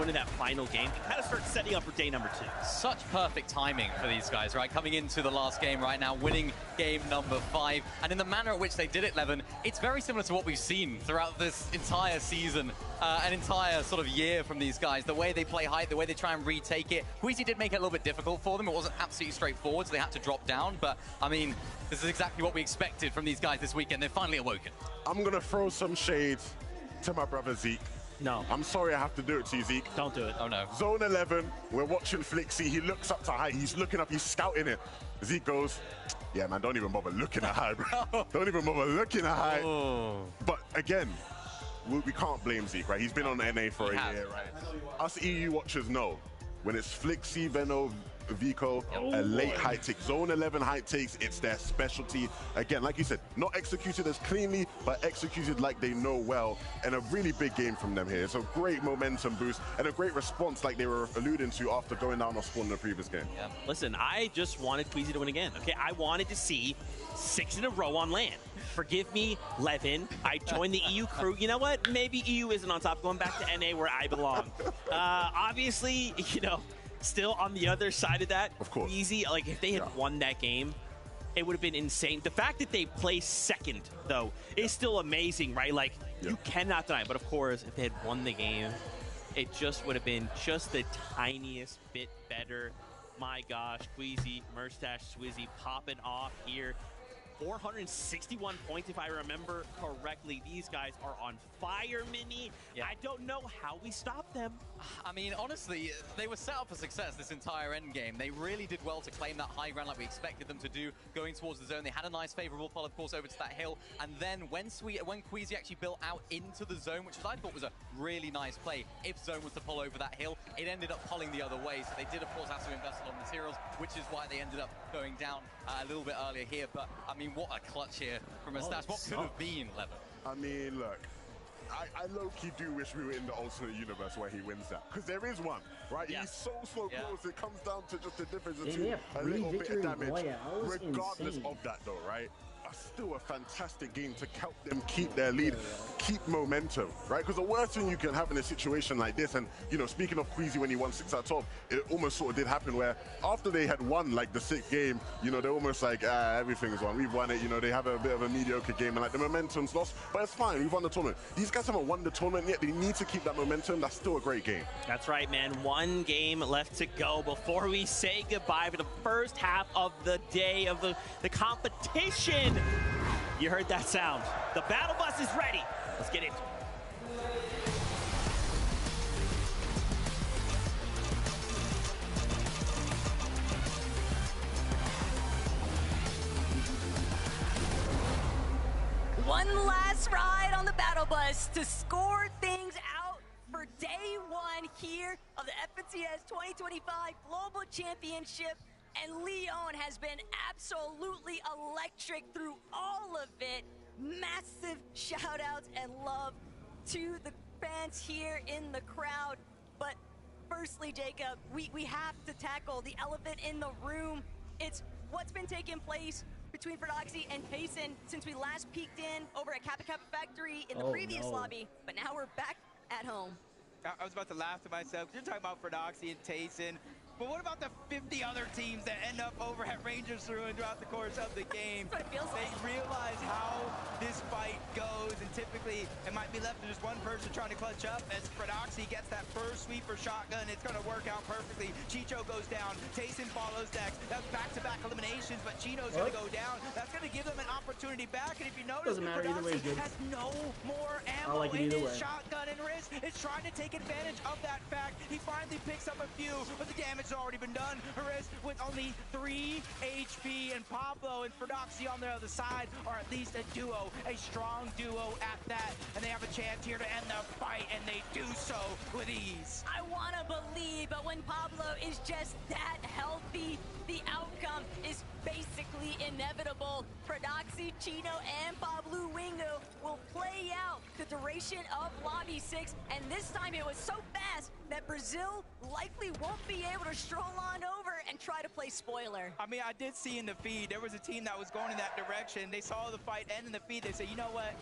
into that final game to kind of start setting up for day number 2. Such perfect timing for these guys, right? Coming into the last game right now, winning game number 5. And in the manner at which they did it, Levin, it's very similar to what we've seen throughout this entire season, an entire sort of year from these guys. The way they play height, the way they try and retake it. Queasy did make it a little bit difficult for them. It wasn't absolutely straightforward, so they had to drop down. But, I mean, this is exactly what we expected from these guys this weekend. They're finally awoken. I'm going to throw some shade to my brother Zeke. No. I'm sorry I have to do it to you, Zeke. Don't do it. Oh, no. Zone 11, we're watching Flixie. He looks up to height. He's looking up. He's scouting it. Zeke goes, yeah, man, don't even bother looking at height, bro. Don't even bother looking at height. Oh. But again, we can't blame Zeke, right? He's been on NA for a year, right? Us EU watchers know when it's Flixie, Veno, Vico, a late height take. Zone 11 height takes, it's their specialty. Again, like you said, not executed as cleanly, but executed like they know well. And a really big game from them here. It's a great momentum boost and a great response like they were alluding to after going down on spawn in the previous game. Yeah. Listen, I just wanted Queasy to win again, okay? I wanted to see 6 in a row on LAN. Forgive me, Levin. I joined the EU crew. You know what? Maybe EU isn't on top. Going back to NA where I belong. Obviously, you know, still on the other side of that, of course. Easy. Like, if they had won that game, it would have been insane. The fact that they placed second, though, is still amazing, right? Like, you cannot deny it. But, of course, if they had won the game, it just would have been just the tiniest bit better. My gosh, Queasy, Murstache, Swizzy popping off here. 461 points, if I remember correctly. These guys are on fire, Mini. Yeah. I don't know how we stop them. I mean, honestly, they were set up for success this entire end game. They really did well to claim that high ground like we expected them to do, going towards the zone. They had a nice favorable pull, of course, over to that hill. And then when Queasy actually built out into the zone, which I thought was a really nice play, if zone was to pull over that hill, it ended up pulling the other way. So they did, of course, have to invest a lot of materials, which is why they ended up going down a little bit earlier here. But, I mean, what a clutch here from Moustache. What could have been, Levin? I mean, look, I low-key do wish we were in the alternate universe where he wins that. Because there is one, right? Yeah. He's so close, it comes down to just the difference between a little bit of damage. Regardless of that, though, right? Still a fantastic game to help them keep their lead, keep momentum, right? Because the worst thing you can have in a situation like this, and, you know, speaking of Queasy when he won 6 out of 12, it almost sort of did happen where after they had won, like, the 6th game, you know, they're almost like, everything's won. We've won it, you know, they have a bit of a mediocre game, and, like, the momentum's lost, but it's fine. We've won the tournament. These guys haven't won the tournament yet. They need to keep that momentum. That's still a great game. That's right, man. One game left to go before we say goodbye for the first half of the day of the competition. You heard that sound. The battle bus is ready. Let's get into it. One last ride on the battle bus to score things out for day 1 here of the FNCS 2025 Global Championship. And Leon has been absolutely electric through all of it. Massive shout outs and love to the fans here in the crowd. But firstly, Jacob, we have to tackle the elephant in the room. It's what's been taking place between Prodoxy and Tayson since we last peeked in over at Kappa Kappa Factory in the previous lobby. But now we're back at home. I was about to laugh to myself. You're talking about Prodoxy and Tayson. But what about the 50 other teams that end up over at Rangers throughout the course of the game? That's what it feels like. They realize how this fight goes, and typically it might be left to just one person trying to clutch up. As Prodoxy gets that first sweeper shotgun, it's going to work out perfectly. Chicho goes down, Tayson follows next. That's back-to-back eliminations, but Chino's going to go down. That's going to give them an opportunity back, and if you notice, Prodoxy has no more ammo in his shotgun and wrist. It's trying to take advantage of that fact. He finally picks up a few, but the damage has already been done. Perez with only 3 HP, and Pablo and Prodoxy on the other side are at least a duo, a strong duo at that, and they have a chance here to end the fight, and they do so with ease. I want to believe, but when Pablo is just that healthy, the outcome is basically inevitable. Prodoxy, Chino, and Pablo Wingo will play out the duration of Lobby 6, and this time it was so fast that Brazil likely won't be able to stroll on over and try to play spoiler. I mean, I did see in the feed, there was a team that was going in that direction. They saw the fight end in the feed. They said, you know what,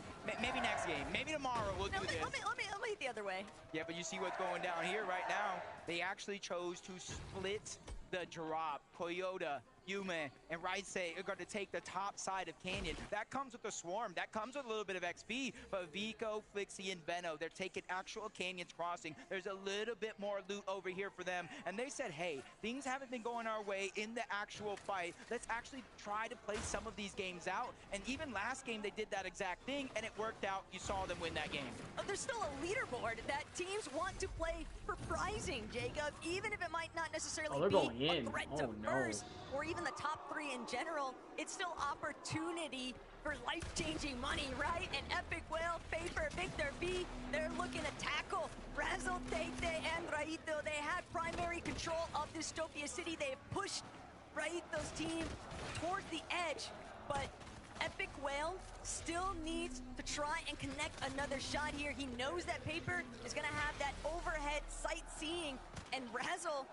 maybe next game, maybe tomorrow we'll do this. Let me hit the other way. Yeah, but you see what's going down here right now. They actually chose to split the drop. Toyota, Yume, and Raise are going to take the top side of Canyon. That comes with the swarm. That comes with a little bit of XP. But Vico, Flixie, and Veno, they're taking actual Canyons crossing. There's a little bit more loot over here for them. And they said, hey, things haven't been going our way in the actual fight. Let's actually try to play some of these games out. And even last game, they did that exact thing, and it worked out. You saw them win that game. There's still a leaderboard that teams want to play for prizing, Jacob, even if it might not necessarily be a threat to first or even the top 3 in general. It's still opportunity for life-changing money, right? And Epic Whale, Paper, Victor V, they're looking to tackle Razzle, Tete, and Raito. They had primary control of Dystopia City. They've pushed Raito's team towards the edge, but Epic Whale still needs to try and connect another shot here. He knows that Paper is going to have that overhead sightseeing, and Razzle,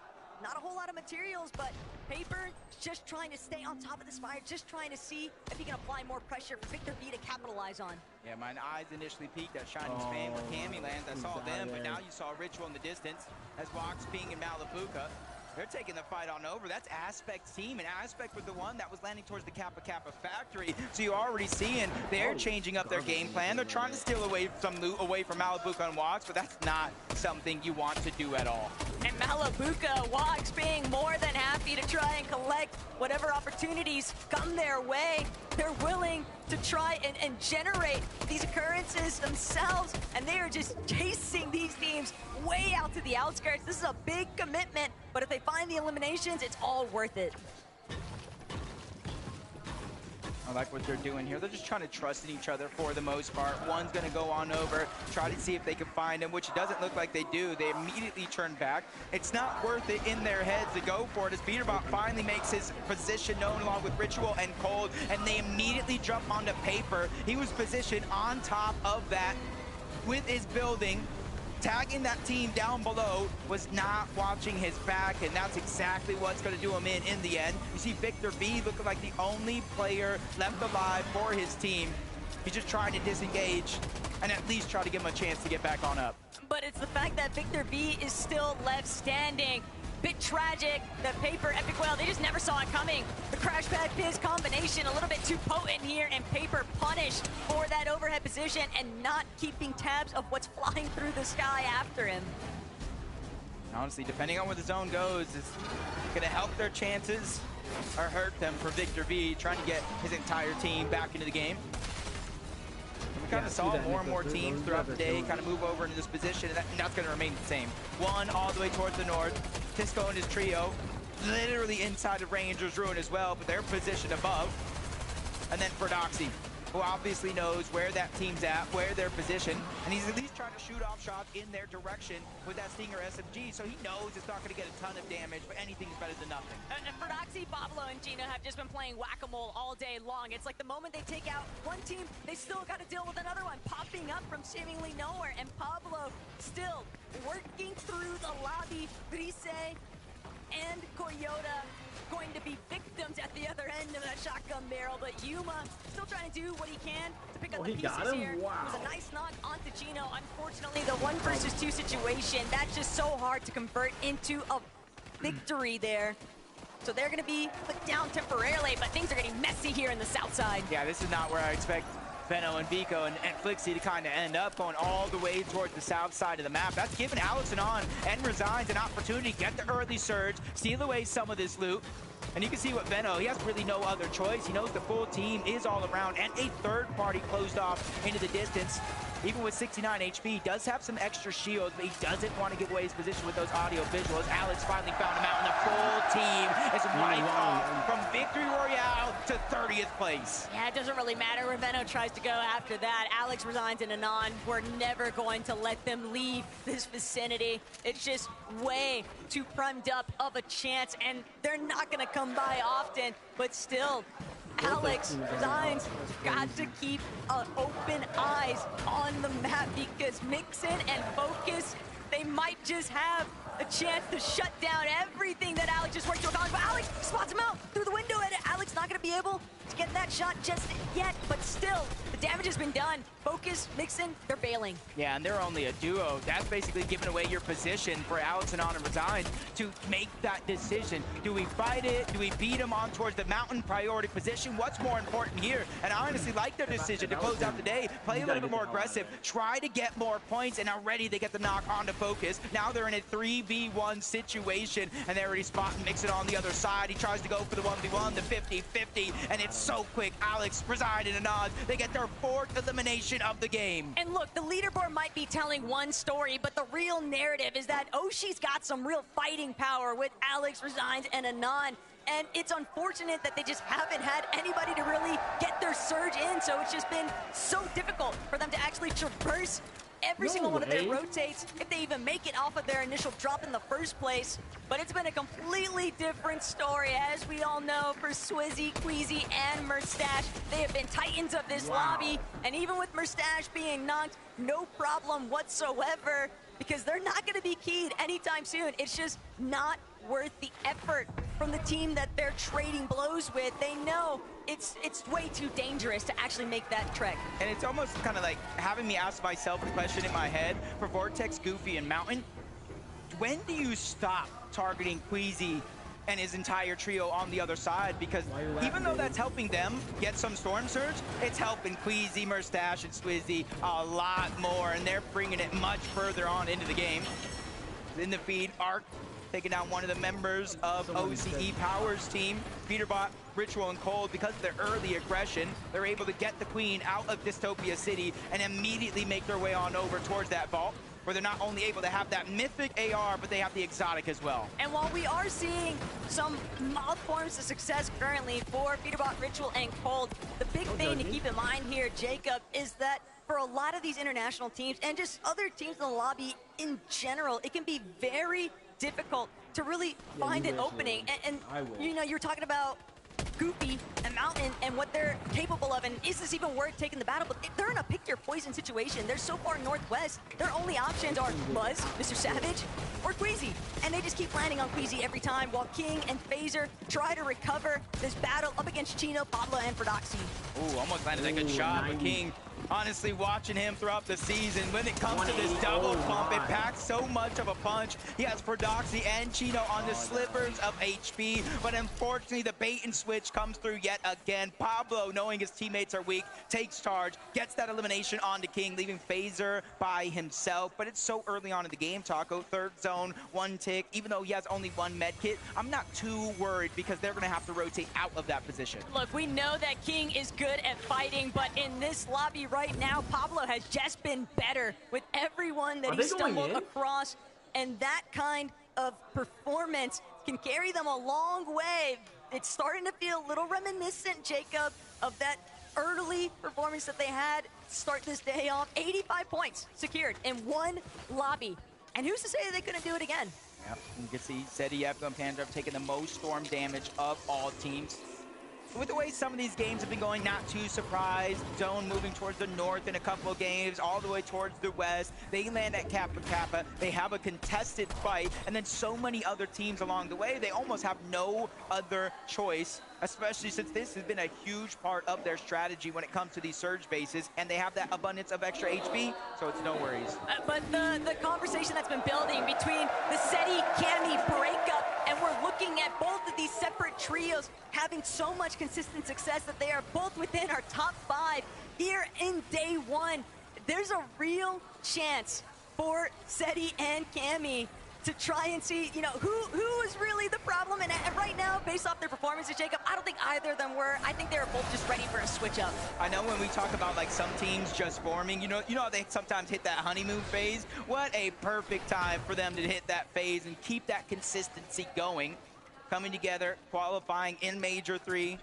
not a whole lot of materials, but Paper just trying to stay on top of this fire, just trying to see if he can apply more pressure for Victor V to capitalize on. Yeah, my eyes initially peeked at Shining Span where Cammy lands. I saw them, but now you saw Ritual in the distance as Vox being in Malibuca. They're taking the fight on over. That's Aspect's team, and Aspect was the one that was landing towards the Kappa Kappa factory. So you're already seeing they're changing up their game plan. They're trying to steal away some loot away from Malibuca and Wox, but that's not something you want to do at all. And Malibuca, Wox being more than happy to try and collect whatever opportunities come their way. They're willing to try and generate these occurrences themselves, and they are just chasing these teams way out to the outskirts. This is a big commitment, but if they find the eliminations, it's all worth it. I like what they're doing here. They're just trying to trust in each other for the most part. One's going to go on over, try to see if they can find him, which it doesn't look like they do. They immediately turn back. It's not worth it in their heads to go for it as Beaterbot finally makes his position known along with Ritual and Cold, and they immediately jump onto Paper. He was positioned on top of that with his building. Tagging that team down below, was not watching his back, and that's exactly what's going to do him in the end. You see Victor V looking like the only player left alive for his team. He's just trying to disengage and at least try to give him a chance to get back on up. But it's the fact that Victor V is still left standing. Bit tragic. The Paper, Epic Whale, they just never saw it coming. The Crash Pad Fizz combination a little bit too potent here, and Paper punished for that overhead position and not keeping tabs of what's flying through the sky after him. Honestly, depending on where the zone goes, it's going to help their chances or hurt them for Victor V, trying to get his entire team back into the game. We kind of saw more and more teams throughout the day kind of move over into this position, and that's going to remain the same. One all the way towards the north. Tisco and his trio, literally inside of Ranger's Ruin as well, but they're positioned above. And then Ferdoxy, who obviously knows where that team's at, where they're positioned, and he's at least trying to shoot off shots in their direction with that Stinger SMG, so he knows it's not going to get a ton of damage, but anything's better than nothing. And Ferdoxy, Pablo, and Gino have just been playing whack-a-mole all day long. It's like the moment they take out one team, they still got to deal with another one popping up from seemingly nowhere, and Pablo still working through the lobby. Grise and Toyota going to be victims at the other end of that shotgun barrel, but Yuma still trying to do what he can to pick up the pieces here. Wow. It was a nice knock onto Gino. Unfortunately, the 1 versus 2 situation, that's just so hard to convert into a victory there. So they're going to be put down temporarily, but things are getting messy here in the south side. Yeah, this is not where I expect Veno and Vico and Flixie to kind of end up, going all the way towards the south side of the map. That's given Alex and Resigns an opportunity to get the early surge, steal away some of this loot. And you can see what Veno, he has really no other choice. He knows the full team is all around, and a third party closed off into the distance. Even with 69 HP, he does have some extra shields, but he doesn't want to give away his position with those audio visuals. Alex finally found him out, and the full team is wiped off from Victory Royale to 30th place. Yeah, it doesn't really matter where Veno tries to go after that. Alex Resigns and Anon, we're never going to let them leave this vicinity. It's just way too primed up of a chance, and they're not going to come by often, but still, Alex Resigns got to keep open eyes on the map, because Mixin and Focus they might just have a chance to shut down everything that Alex just worked to accomplish. But Alex spots him out through the window, and Alex not going to be able to get that shot just yet. But still, the damage has been done. Focus, Mixon, they're bailing. Yeah, and they're only a duo. That's basically giving away your position for Alex and Honor Resign to make that decision. Do we fight it? Do we beat him on towards the mountain priority position? What's more important here? And I honestly like their decision to close out the day, play a little bit more aggressive, try to get more points, and already they get the knock onto Focus. Now they're in a 3v1 situation, and they're already spotting Mixon on the other side. He tries to go for the 1v1, the 50-50, and it's so quick. Alex, Resign, and Anand, they get their 4th elimination of the game. And look, the leaderboard might be telling one story, but the real narrative is that Oshi's got some real fighting power with Alex, Resigns, and Anand. And it's unfortunate that they just haven't had anybody to really get their surge in, so it's just been so difficult for them to actually traverse every single one of their rotates, if they even make it off of their initial drop in the first place. But it's been a completely different story, as we all know, for Swizzy, Queasy, and Merstache. They have been titans of this lobby, and even with Merstache being knocked, no problem whatsoever, because they're not going to be keyed anytime soon. It's just not worth the effort from the team that they're trading blows with. They know it's way too dangerous to actually make that trek. And it's almost kind of like having me ask myself the question in my head for Vortex, Goofy, and Mountain. When do you stop targeting Queasy and his entire trio on the other side? Because even though that's helping them get some Storm Surge, it's helping Queasy, Merstache, and Swizzy a lot more, and they're bringing it much further on into the game. In the feed, Arc taking down one of the members of OCE Power's team. Peterbot, Ritual, and Cold, because of their early aggression, they're able to get the Queen out of Dystopia City and immediately make their way on over towards that vault, where they're not only able to have that mythic AR, but they have the exotic as well. And while we are seeing some mild forms of success currently for Peterbot, Ritual, and Cold, the big thing to keep in mind here, Jacob, is that for a lot of these international teams and just other teams in the lobby in general, it can be very difficult to really find an opening. And you know, you're talking about Goofy and Mountain and what they're capable of, and is this even worth taking the battle? But they're in a pick your poison situation. They're so far northwest, their only options are Buzz, Mr. Savage, or Queasy. And they just keep landing on Queasy every time, while King and Phaser try to recover this battle up against Chino, Pablo, and Prodoxy. Ooh, almost landed a good shot, but King, honestly, watching him throughout the season, when it comes to this double pump, it packs so much of a punch. He has Prodoxy and Chino on the slivers of HP, but unfortunately, the bait and switch comes through yet again. Pablo, knowing his teammates are weak, takes charge, gets that elimination onto King, leaving Phaser by himself. But it's so early on in the game, Taco. 3rd zone, 1 tick. Even though he has only 1 med kit, I'm not too worried because they're going to have to rotate out of that position. Look, we know that King is good at fighting, but in this lobby right now, Pablo has just been better with everyone that he stumbled across, and that kind of performance can carry them a long way. It's starting to feel a little reminiscent, Jacob, of that early performance that they had to start this day off. 85 points secured in 1 lobby, and who's to say that they couldn't do it again? Yep, you can see Zediev and Pandra have taken the most storm damage of all teams. With the way some of these games have been going, not too surprised. Zone moving towards the north in a couple of games, all the way towards the west. They land at Kappa Kappa. They have a contested fight, and then so many other teams along the way, they almost have no other choice, especially since this has been a huge part of their strategy when it comes to these surge bases, and they have that abundance of extra HP, so it's no worries. But the conversation that's been building between the SETI-Cami breakup, and we're looking at both of these separate trios having so much consistent success that they are both within our top 5 here in day 1. There's a real chance for SETI and Cami to try and see, you know, who is really the problem. And right now, based off their performances, Jacob, I don't think either of them were. I think they were both just ready for a switch up. I know when we talk about like some teams just forming, you know how they sometimes hit that honeymoon phase? What a perfect time for them to hit that phase and keep that consistency going. Coming together, qualifying in Major 3,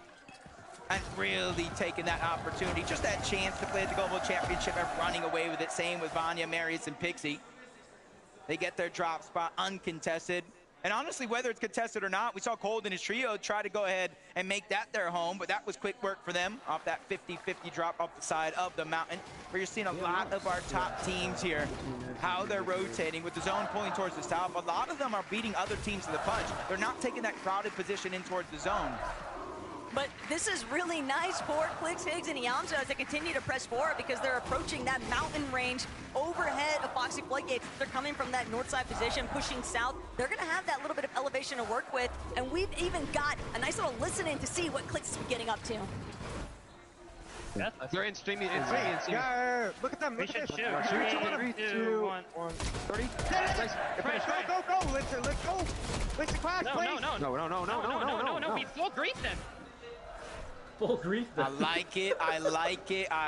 and really taking that opportunity, just that chance to play at the Global Championship and running away with it. Same with Vanya, Marius, and Pixie. They get their drop spot uncontested. And honestly, whether it's contested or not, we saw Cold and his trio try to go ahead and make that their home, but that was quick work for them off that 50-50 drop off the side of the mountain, where you're seeing a lot of our top teams here, how they're rotating with the zone pulling towards the south. A lot of them are beating other teams to the punch. They're not taking that crowded position in towards the zone. But this is really nice for Clix, Higgs, and Yamza as they continue to press forward because they're approaching that mountain range overhead of Foxy Floodgates. They're coming from that north side position, pushing south. They're going to have that little bit of elevation to work with, and we've even got a nice little listening to see what Clix is getting up to. Yeah, they're in streaming. Yeah, look at them. Look at this. 3, 2, 1. 30. Go. Let's go. Let's clash, please. No. We full grief them. Full grief them. I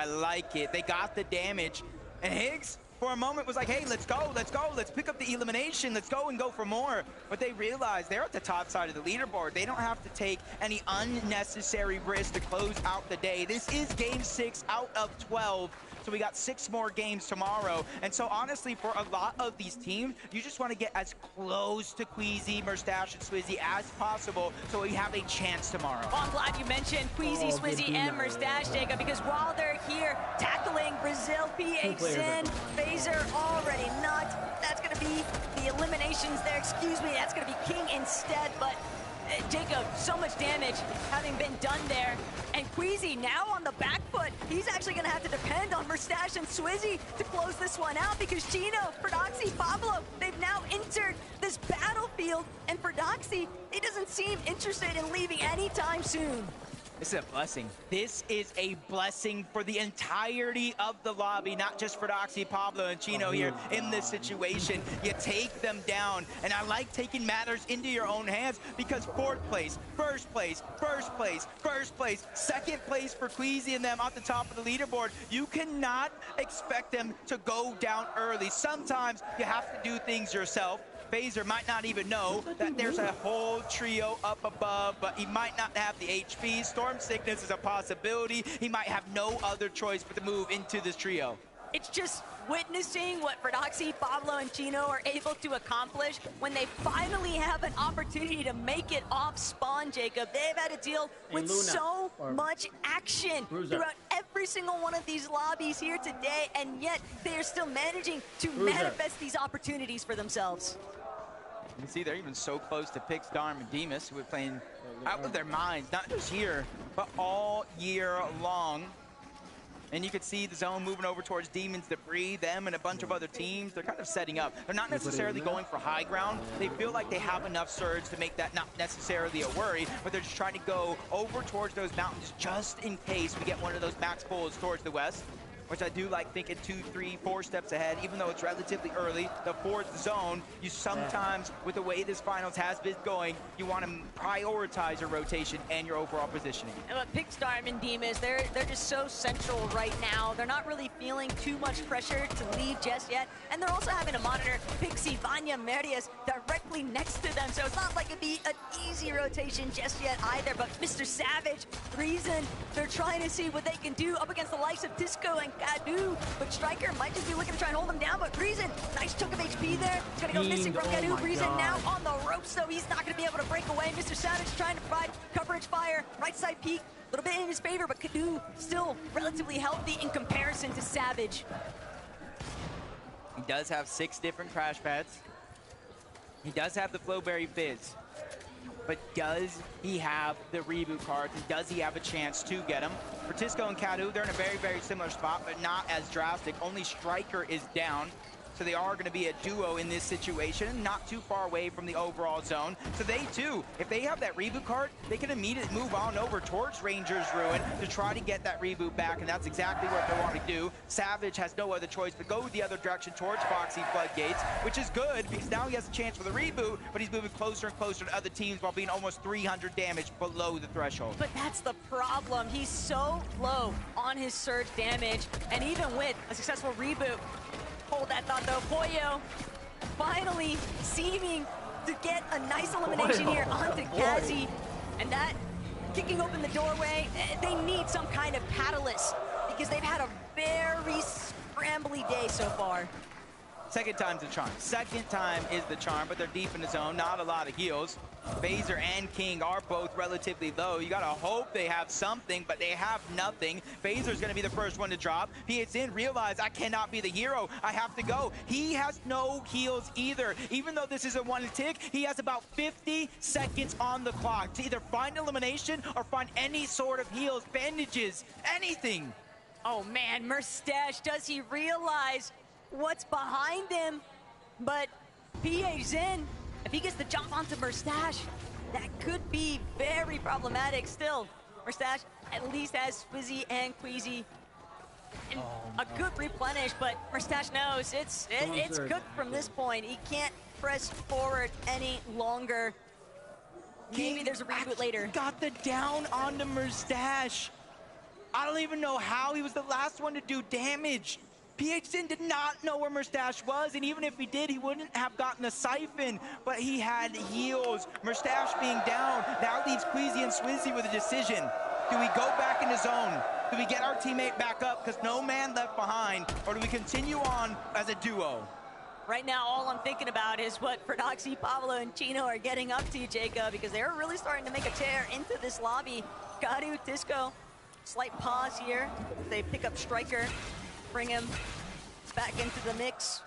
like it. They got the damage. And Higgs, for a moment, was like, hey, let's go. Let's pick up the elimination. Let's go and go for more. But they realized they're at the top side of the leaderboard. They don't have to take any unnecessary risk to close out the day. This is game 6 out of 12. So we got 6 more games tomorrow. And so honestly, for a lot of these teams, you just want to get as close to Queasy, Murstache, and Swizzy as possible so we have a chance tomorrow. Oh, I'm glad you mentioned Queasy, Swizzy, and Murstache, Jacob, because while they're here tackling Brazil, PHN, Phaser already knocked. That's going to be the eliminations there. Excuse me, that's going to be King instead, but Jacob, so much damage having been done there. And Queasy now on the back foot. He's actually going to have to depend on Murstache and Swizzy to close this one out because Chino, Prodoxy, Pablo, they've now entered this battlefield. And Prodoxy, he doesn't seem interested in leaving anytime soon. This is a blessing. This is a blessing for the entirety of the lobby, not just for Doxy, Pablo, and Chino here in this situation. You take them down, and I like taking matters into your own hands because 4th place, 1st place, 1st place, 1st place, 2nd place for Queasy and them off the top of the leaderboard. You cannot expect them to go down early. Sometimes you have to do things yourself. Phaser might not even know that there's a whole trio up above, but he might not have the HP. Storm Sickness is a possibility. He might have no other choice but to move into this trio. It's just witnessing what Prodoxy, Pablo, and Chino are able to accomplish when they finally have an opportunity to make it off spawn, Jacob. They've had to deal with so much action throughout every single one of these lobbies here today, and yet they are still managing to manifest these opportunities for themselves. You can see they're even so close to Pix, Darm, and Demus, who are playing out of their minds, not just here, but all year long. And you can see the zone moving over towards Demons, Debris, them, and a bunch of other teams. They're kind of setting up. They're not necessarily going for high ground. They feel like they have enough surge to make that not necessarily a worry, but they're just trying to go over towards those mountains just in case we get one of those max pulls towards the west, which I do like thinking 2, 3, 4 steps ahead, even though it's relatively early. The 4th zone, you sometimes, with the way this finals has been going, you want to prioritize your rotation and your overall positioning. But Pixstar and Demas, they're just so central right now. They're not really feeling too much pressure to leave just yet, and they're also having to monitor Pixie, Vanya, Meridius directly next to them, so it's not like it'd be an easy rotation just yet either. But Mr. Savage, Reason, they're trying to see what they can do up against the likes of Disco and Kadu, but Striker might just be looking to try and hold him down, but Reason, nice chunk of HP there. He's gonna go missing from Kadu. Reason now on the ropes, though. He's not gonna be able to break away. Mr. Savage trying to provide coverage fire. Right side peek, a little bit in his favor, but Kadu still relatively healthy in comparison to Savage. He does have 6 different crash pads. He does have the Flowberry Fizz. But does he have the reboot cards, and does he have a chance to get them? For Tisco and Kadu, they're in a very, very similar spot, but not as drastic. Only Striker is down, so they are going to be a duo in this situation, not too far away from the overall zone. So they, too, if they have that reboot card, they can immediately move on over towards Ranger's Ruin to try to get that reboot back, and that's exactly what they want to do. Savage has no other choice but go the other direction towards Foxy Floodgates, which is good because now he has a chance for the reboot, but he's moving closer and closer to other teams while being almost 300 damage below the threshold. But that's the problem. He's so low on his surge damage, and even with a successful reboot, hold that thought though, Pollo finally seeming to get a nice elimination here onto Kazi, and that kicking open the doorway. They need some kind of catalyst because they've had a very scrambly day so far. Second time's the charm. Second time is the charm, but they're deep in the zone. Not a lot of heals. Phaser and King are both relatively low. You gotta hope they have something, but they have nothing. Phaser's gonna be the first one to drop. PHN realize I cannot be the hero. I have to go. He has no heals either. Even though this is a one tick, he has about 50 seconds on the clock to either find elimination or find any sort of heals, bandages, anything. Oh man, Merstash, does he realize what's behind him? But PHN, if he gets the jump onto Merstash, that could be very problematic still. Merstash at least has Swizzy and Queasy. And a good replenish, but Merstash knows it's cooked from this point. He can't press forward any longer. Maybe there's a reboot later. Got the down onto Merstash. I don't even know how he was the last one to do damage. PHN did not know where Merstash was, and even if he did, he wouldn't have gotten a siphon, but he had heals. Merstash being down now leaves Queasy and Swizzy with a decision. Do we go back in the zone? Do we get our teammate back up because no man left behind, or do we continue on as a duo? Right now, all I'm thinking about is what Prodoxy, Pablo, and Chino are getting up to, Jacob, because they're really starting to make a tear into this lobby. Garu, Tisco, slight pause here. They pick up Striker, bring him back into the mix.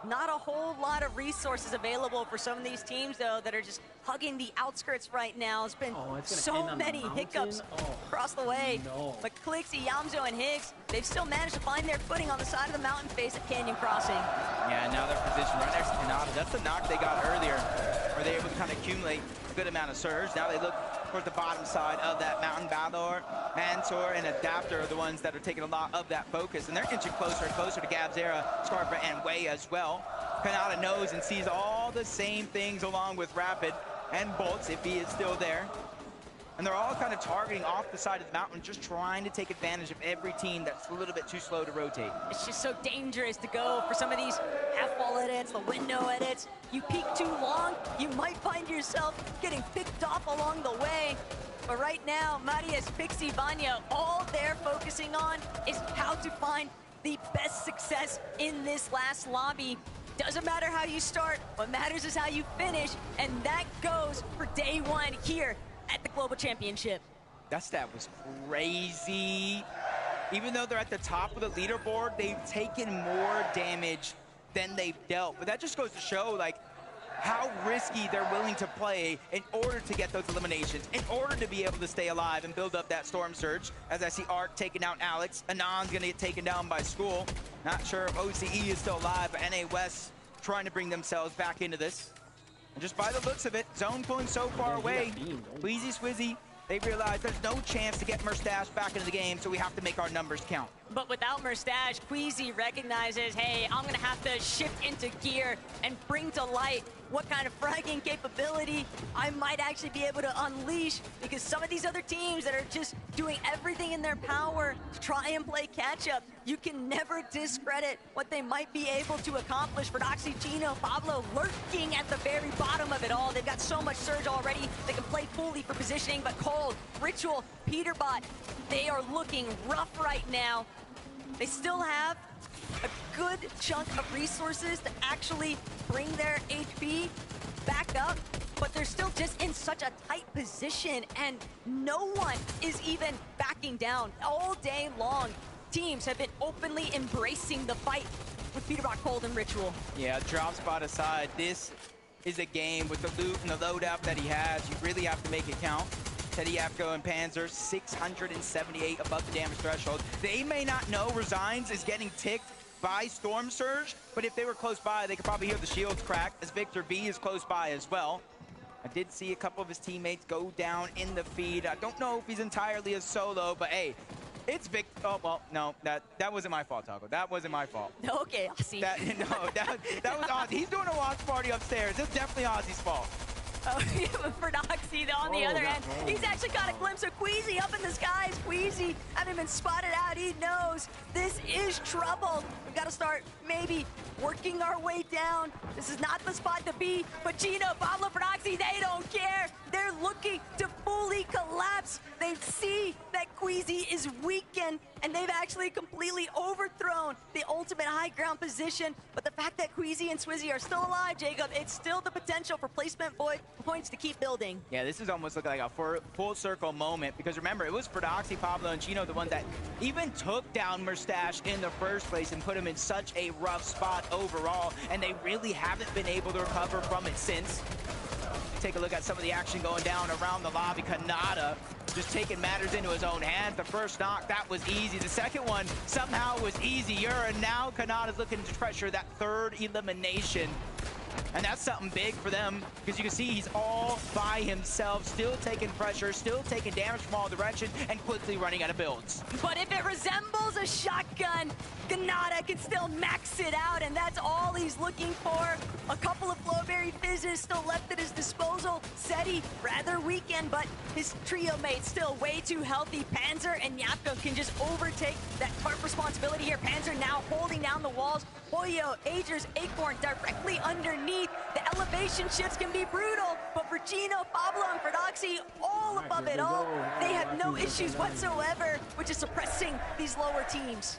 Not a whole lot of resources available for some of these teams, though, that are just hugging the outskirts right now. It's been so many hiccups across the way. No. But Clixie, Yamzo, and Higgs, they've still managed to find their footing on the side of the mountain face at Canyon Crossing. Yeah, now they're positioned right next to Kanata. That's the knock they got earlier, where they were able to kind of accumulate a good amount of surge. Now they look towards the bottom side of that mountain. Balor, Mansour, and Adapter are the ones that are taking a lot of that focus, and they're inching closer and closer to Gabzera, Scarpa, and Way as well. Kanata knows and sees all the same things along with Rapid and Bolts if he is still there. And they're all kind of targeting off the side of the mountain, just trying to take advantage of every team that's a little bit too slow to rotate. It's just so dangerous to go for some of these half-wall edits, the window edits. You peek too long, you might find yourself getting picked off along the way. But right now, Marius, Pixie, Vanya, all they're focusing on is how to find the best success in this last lobby. Doesn't matter how you start, what matters is how you finish, and that goes for day one here at the Global Championship. That stat was crazy. Even though they're at the top of the leaderboard, they've taken more damage than they've dealt. But that just goes to show, like, how risky they're willing to play in order to get those eliminations, in order to be able to stay alive and build up that Storm Surge. As I see Arc taking out Alex, Anon's gonna get taken down by School. Not sure if OCE is still alive, but NA West trying to bring themselves back into this. And just by the looks of it, zone pulling so far away. Queasy, Swizzy, they realize there's no chance to get Merstash back into the game, so we have to make our numbers count. But without Merstash, Queasy recognizes, hey, I'm gonna have to shift into gear and bring to light what kind of fragging capability I might actually be able to unleash, because some of these other teams that are just doing everything in their power to try and play catch up, you can never discredit what they might be able to accomplish. For Doxy, Chino, Pablo lurking at the very bottom of it all. They've got so much surge already. They can play fully for positioning, but Cold, Ritual, Peterbot, they are looking rough right now. They still have a good chunk of resources to actually bring their HP back up, but they're still just in such a tight position, and no one is even backing down. All day long, teams have been openly embracing the fight with Peterbot, Cold, and Ritual. Yeah, drop spot aside, this is a game with the loot and the loadout that he has. You really have to make it count. Teddy Apko and Panzer, 678 above the damage threshold. They may not know Resigns is getting ticked by Storm Surge, but if they were close by, they could probably hear the shields crack, as Victor B is close by as well. I did see a couple of his teammates go down in the feed. I don't know if he's entirely a solo, but hey, it's Vic. Oh, well, no, that wasn't my fault, Taco. That wasn't my fault. Okay, Ozzy. That was Ozzy. He's doing a watch party upstairs. It's definitely Ozzy's fault. Oh, yeah, but for Doxy, on the other end, he's actually got a glimpse of Queasy up in the skies. Queasy, having been spotted out, he knows this is trouble. We've got to start maybe working our way down. This is not the spot to be, but Chino, Pablo, for Doxy, they don't care. They're looking to fully fully collapse. They see that Queasy is weakened, and they've actually completely overthrown the ultimate high ground position. But the fact that Queasy and Swizzy are still alive, Jacob, it's still the potential for placement points to keep building. Yeah, this is almost looking like a full circle moment, because remember, it was Fradoxy, Pablo, and Chino the one that even took down Mustache in the first place and put him in such a rough spot overall, and they really haven't been able to recover from it since. Take a look at some of the action going down around the lobby. Kanata just taking matters into his own hands. The first knock, that was easy. The second one somehow was easier, and now Kanata's looking to pressure that third elimination. And that's something big for them, because you can see he's all by himself, still taking pressure, still taking damage from all directions, and quickly running out of builds. But if it resembles a shotgun, Ganada can still max it out, and that's all he's looking for. A couple of Flowberry Fizzes still left at his disposal. Seti, rather weakened, but his trio mate's still way too healthy. Panzer and Yapko can just overtake that part responsibility here. Panzer now holding down the walls. Hoyo, Agers, Acorn directly underneath. The elevation shifts can be brutal, but for Chino, Pablo, and Fradoxy, all above it all, they have no issues whatsoever, which is suppressing these lower teams.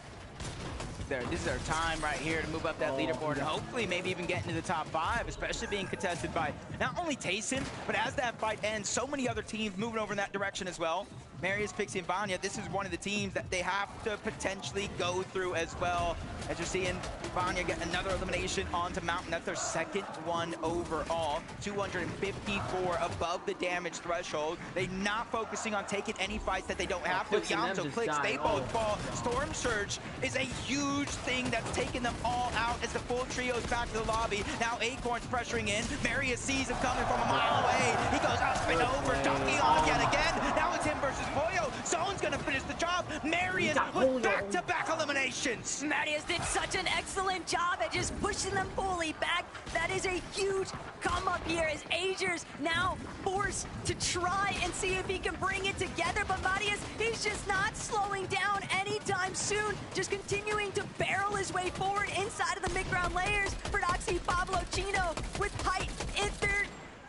This is their time right here to move up that leaderboard and hopefully maybe even get into the top 5, especially being contested by not only Tayson, but as that fight ends, so many other teams moving over in that direction as well. Marius, Pixie, and Vanya, this is one of the teams that they have to potentially go through as well. As you're seeing, Vanya get another elimination onto Mountain. That's their second one overall. 254 above the damage threshold. They're not focusing on taking any fights that they don't have to. Yamto clicks, they both fall. Storm Surge is a huge thing that's taking them all out as the full trio's back to the lobby. Now Acorn's pressuring in. Marius sees him coming from a mile away. He goes up and over, dunking on him yet again. Now it's him versus Pollo. Zone's gonna finish the job. Marius with back-to-back eliminations. Marius did such an excellent job at just pushing them fully back. That is a huge come up here as Agers now forced to try and see if he can bring it together. But Marius, he's just not slowing down anytime soon. Just continuing to barrel his way forward inside of the mid-ground layers. Fradoxy, Pablo, Chino with height in their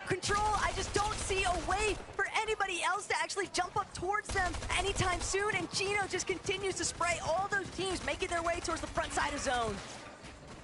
control. I just don't see a way for anybody else to actually jump up towards them anytime soon, and Chino just continues to spray all those teams making their way towards the front side of zone.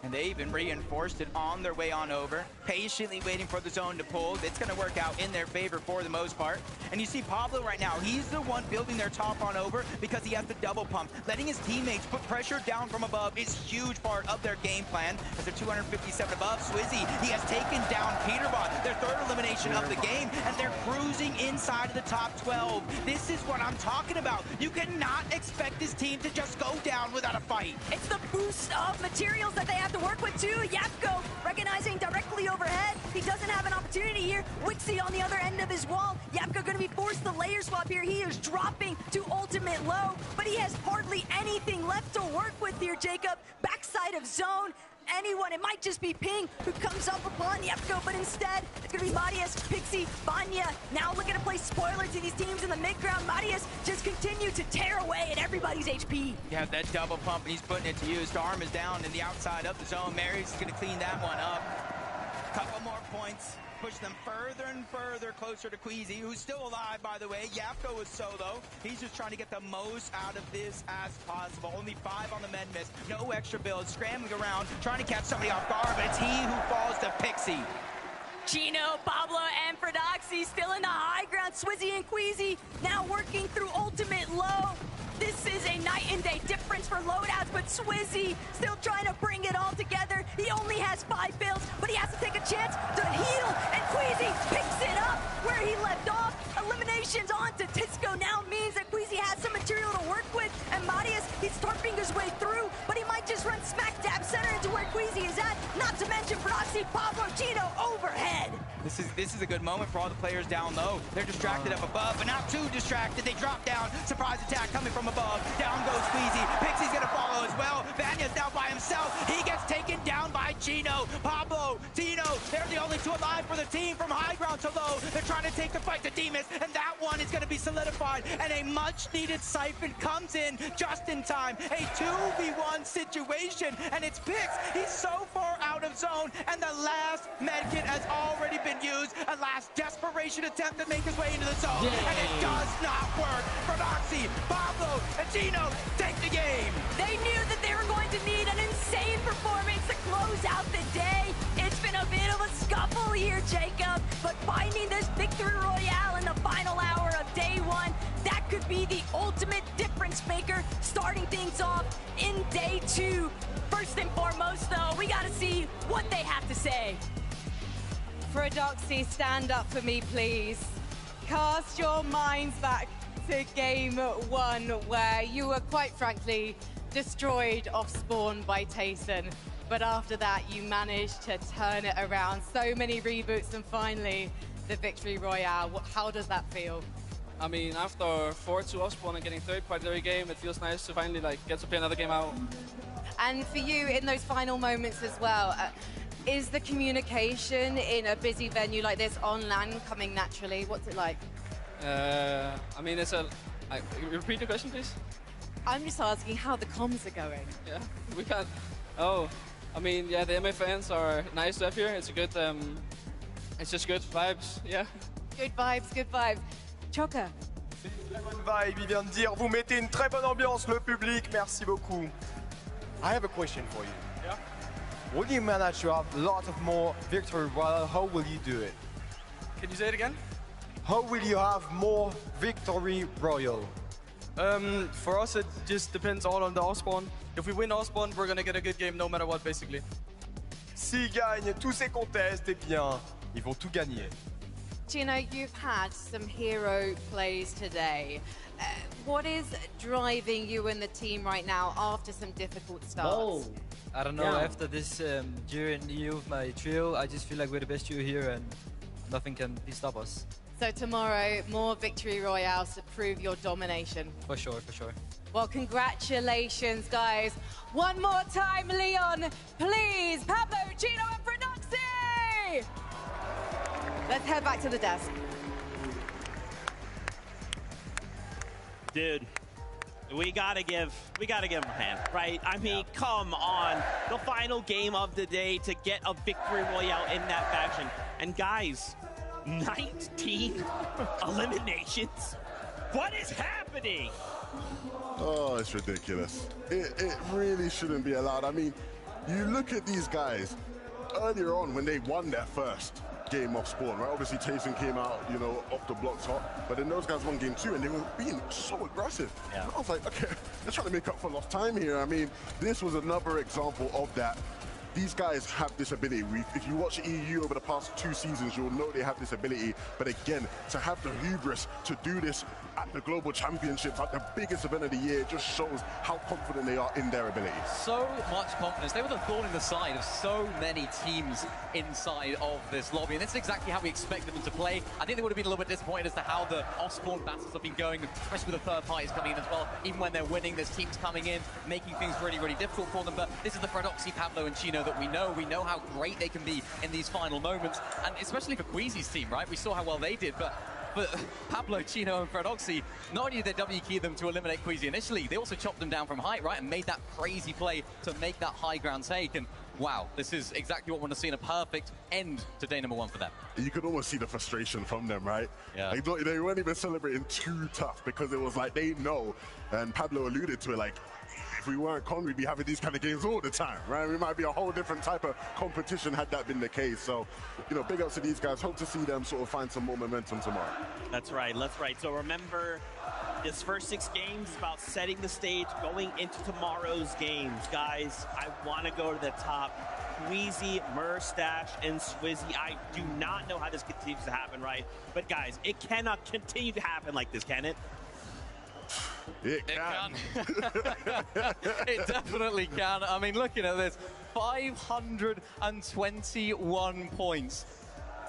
And they even reinforced it on their way on over, patiently waiting for the zone to pull. It's going to work out in their favor for the most part. And you see Pablo right now, he's the one building their top on over because he has the double pump. Letting his teammates put pressure down from above is a huge part of their game plan. As they're 257 above, Swizzy, he has taken down Peterbot, their third elimination of the game, and they're cruising inside of the top 12. This is what I'm talking about. You cannot expect this team to just go down without a fight. It's the boost of materials that they have to work with too. Yapko recognizing directly overhead. He doesn't have an opportunity here. Wixie on the other end of his wall. Yapko going to be forced to layer swap here. He is dropping to ultimate low, but he has hardly anything left to work with here, Jacob. Backside of zone. Anyone, it might just be Ping who comes up upon Yapko, but instead it's gonna be Marius, Pixie, Vanya now looking to play spoiler to these teams in the mid-ground. Marius just continued to tear away at everybody's HP. Yeah, that double pump, and he's putting it to use. Storm is down in the outside of the zone. Marius is gonna clean that one up. Couple more points. Push them further and further closer to Queasy, who's still alive, by the way. Yapko is solo. He's just trying to get the most out of this as possible. Only 5 on the med miss. No extra builds. Scrambling around, trying to catch somebody off guard, but it's he who falls to Pixie. Chino, Pablo, and Fradoxy still in the high ground. Swizzy and Queasy now working through ultimate low. This is a night and day difference for loadouts, but Swizzy still trying to bring it all together. He only has 5 builds, but he has to take a chance to heal, and Queasy picks it up where he left off. Eliminations onto Tisco now means that Queasy has some material to work with, and Marius, he's tarping his way through, but he might just run smack dab center into where Queasy is at, not to mention Fradoxy, Pablo, Chino overhead. This is a good moment for all the players down low. They're distracted up above, but not too distracted. They drop down. Surprise attack coming from above. Down goes Queasy. Pixie's gonna follow as well. Vanya's now by himself. He gets taken down by Chino. Pablo, Tino, they're the only 2 alive for the team from high ground to low. They're trying to take the fight to Demas, and that one is gonna be solidified. And a much-needed siphon comes in just in time. A 2v1 situation, and it's Pix. He's so far out of zone, and the last medkit has already been use a last desperation attempt to make his way into the zone, and it does not work. Prodoxy, Pablo, and Gino take the game. They knew that they were going to need an insane performance to close out the day. It's been a bit of a scuffle here, Jacob, but finding this victory royale in the final hour of day one, that could be the ultimate difference maker, starting things off in day two. First and foremost, though, we gotta see what they have to say. Prodoxy, stand up for me, please. Cast your minds back to game one, where you were quite frankly destroyed off spawn by Tayson. But after that, you managed to turn it around. So many reboots and finally the victory royale. How does that feel? I mean, after 4-2 off spawn and getting third quite every game, it feels nice to finally get to play another game out. And for you, in those final moments as well, is the communication in a busy venue like this on LAN coming naturally? What's it like? I mean, repeat the question, please? I'm just asking how the comms are going. Yeah, we can't. Oh, I mean, yeah, the MA fans are nice to have here. It's a good, it's just good vibes, yeah. Good vibes, good vibes. Choka. C'est une très bonne vibe, il vient de dire. Vous mettez une très bonne ambiance, le public. Merci beaucoup. I have a question for you. Yeah. Will you manage to have a lot of more victory royale? How will you do it? Can you say it again? How will you have more victory royale? For us, it just depends all on the off spawn. If we win off spawn, we're gonna get a good game no matter what, basically. S'ils gagnent tous ces contests, eh bien, ils vont tout gagner. Gino, you've had some hero plays today. What is driving you and the team right now after some difficult starts? Oh. I don't know, after this year in EU with my trio, I just feel like we're the best duo here and nothing can stop us. So tomorrow, more victory royales to prove your domination. For sure, for sure. Well, congratulations, guys. One more time, Leon, please. Pablo, Gino, and Prodoxy! Let's head back to the desk. Dude, we gotta give him a hand, right? I mean, come on. The final game of the day to get a victory royale in that fashion. And guys, 19 eliminations? What is happening? Oh, it's ridiculous. It really shouldn't be allowed. I mean, you look at these guys earlier on when they won their first game off spawn, right? Obviously, Tayson came out, you know, off the blocks hot, but then those guys won game two and they were being so aggressive. Yeah. And I was like, okay, they're trying to make up for lost time here. I mean, this was another example of that. These guys have this ability. If you watch EU over the past 2 seasons, you'll know they have this ability. But again, to have the hubris to do this at the Global Championships, at the biggest event of the year, it just shows how confident they are in their abilities. So much confidence. They were the thorn in the side of so many teams inside of this lobby, and this is exactly how we expected them to play. I think they would have been a little bit disappointed as to how the off-spawn battles have been going, especially with the third parties coming in as well. Even when they're winning, there's teams coming in, making things really, really difficult for them. But this is the Prodoxy, Pablo, and Chino that we know. We know how great they can be in these final moments, and especially for Queasy's team, right? We saw how well they did, but Pablo, Chino, and Prodoxy, not only did they W-key them to eliminate Queasy initially, they also chopped them down from height, right? And made that crazy play to make that high ground take. And wow, this is exactly what we want to see in a perfect end to day number 1 for them. You could almost see the frustration from them, right? Yeah. Like, they weren't even celebrating too tough because it was like they know, and Pablo alluded to it, like, if we weren't Con, we'd be having these kind of games all the time, right? We might be a whole different type of competition had that been the case. So, you know, big ups to these guys. Hope to see them sort of find some more momentum tomorrow. That's right. So remember, this first 6 games is about setting the stage going into tomorrow's games. Guys, I want to go to the top. Queasy, Murstache, and Swizzy. I do not know how this continues to happen, right? But guys, it cannot continue to happen like this, can it? It can. It definitely can. I mean, looking at this, 521 points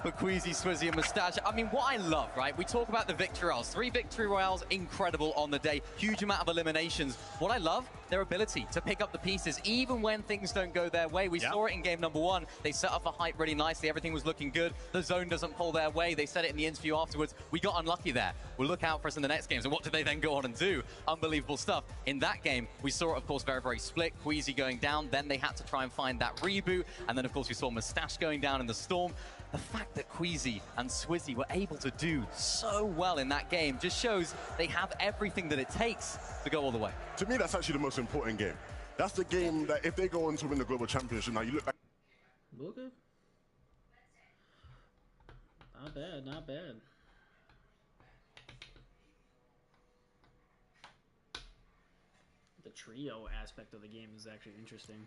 for Queasy, Swizzy, and Moustache. I mean, what I love, right? We talk about the victory royales. 3 victory royales, incredible on the day. Huge amount of eliminations. What I love their ability to pick up the pieces, even when things don't go their way. We saw it in game number 1. They set up a hype really nicely. Everything was looking good. The zone doesn't pull their way. They said it in the interview afterwards. We got unlucky there. We'll look out for us in the next games. And what did they then go on and do? Unbelievable stuff. In that game, we saw it, of course, very, very split. Queasy going down. Then they had to try and find that reboot. And then, of course, we saw Mustache going down in the storm. The fact that Queasy and Swizzy were able to do so well in that game just shows they have everything that it takes to go all the way. To me, that's actually the most important game. That's the game that if they go on to win the Global Championship, now you look back. Okay. Not bad, not bad. The trio aspect of the game is actually interesting.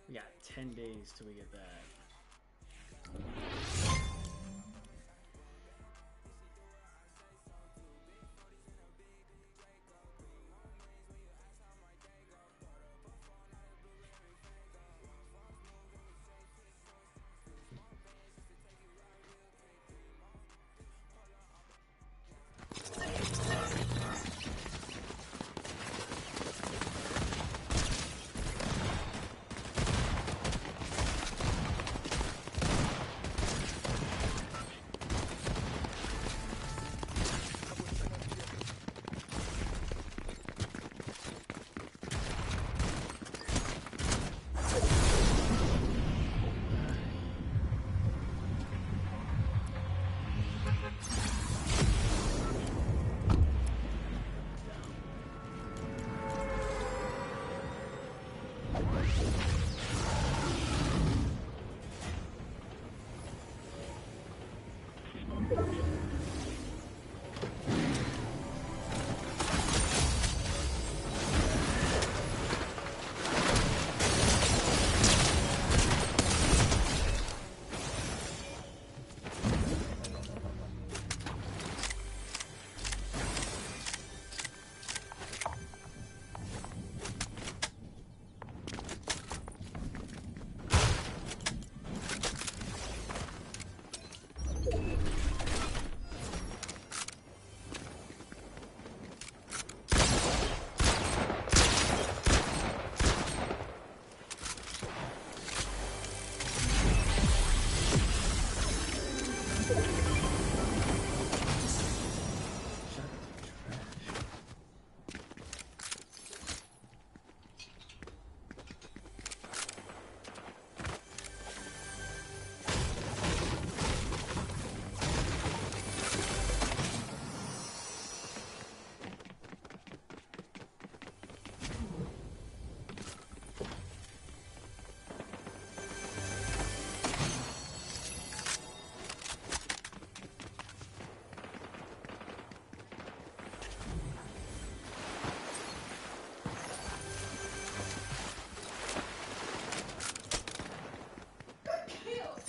We got 10 days till we get that.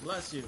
Bless you.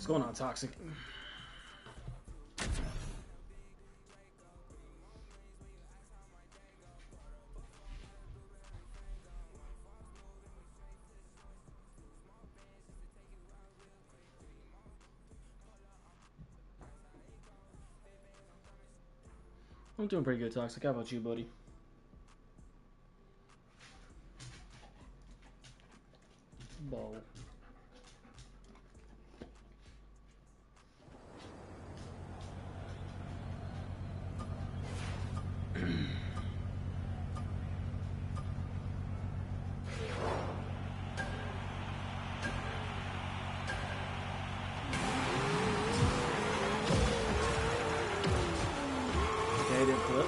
going on, Toxic? I'm doing pretty good, Toxic. How about you, buddy? Bow. Okay, didn't flip.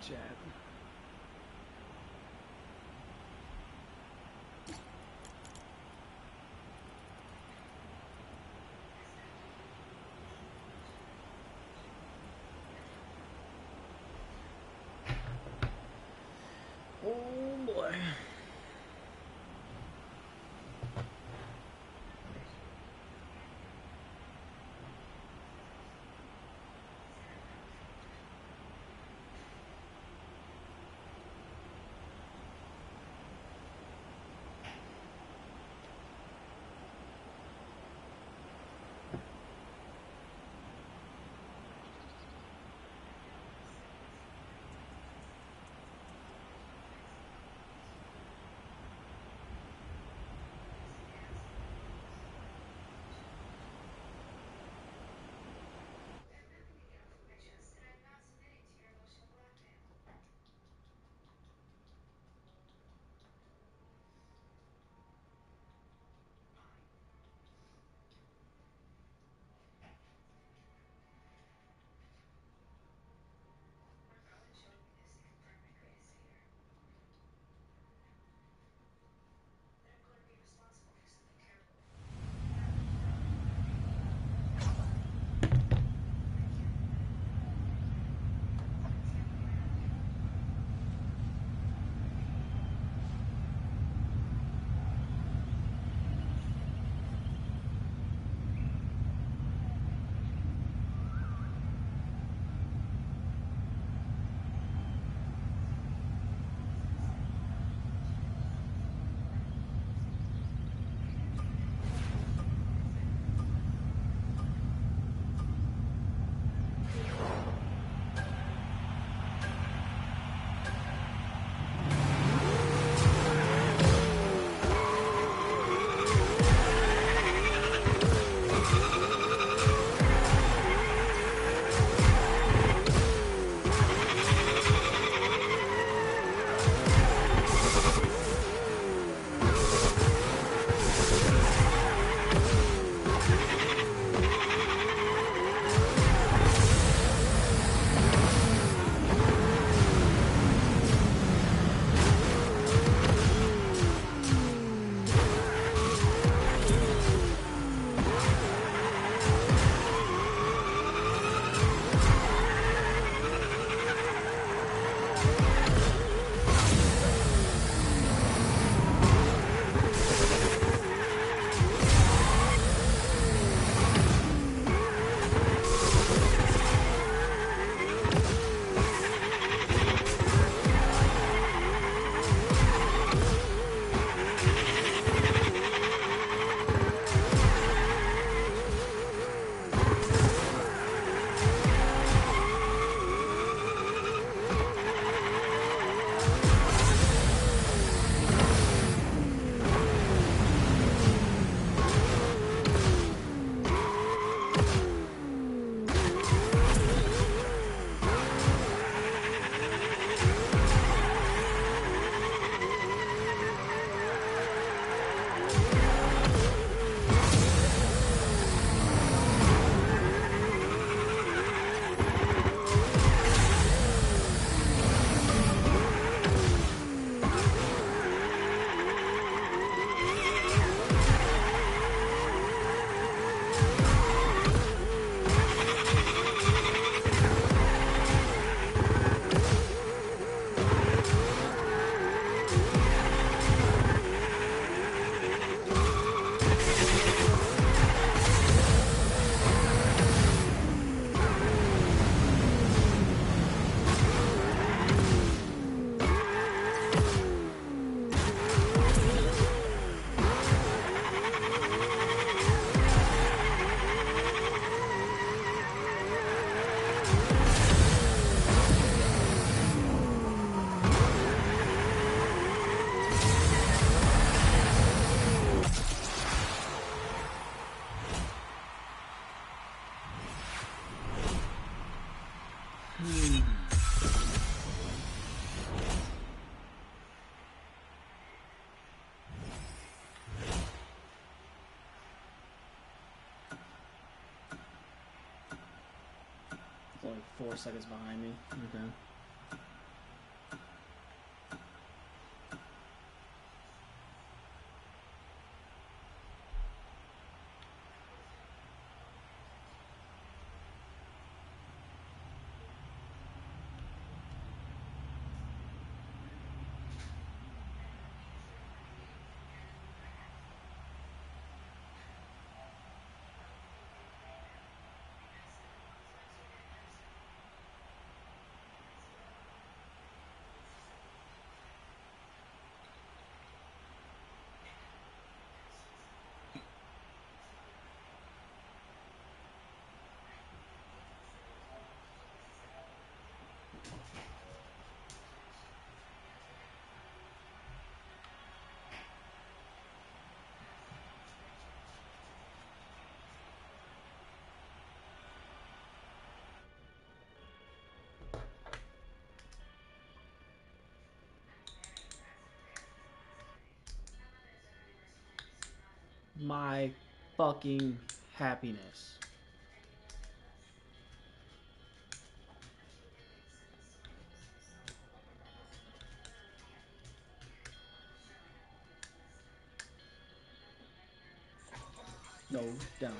Chat. Oh boy. It's only 4 seconds behind me. Okay. My fucking happiness. No, down.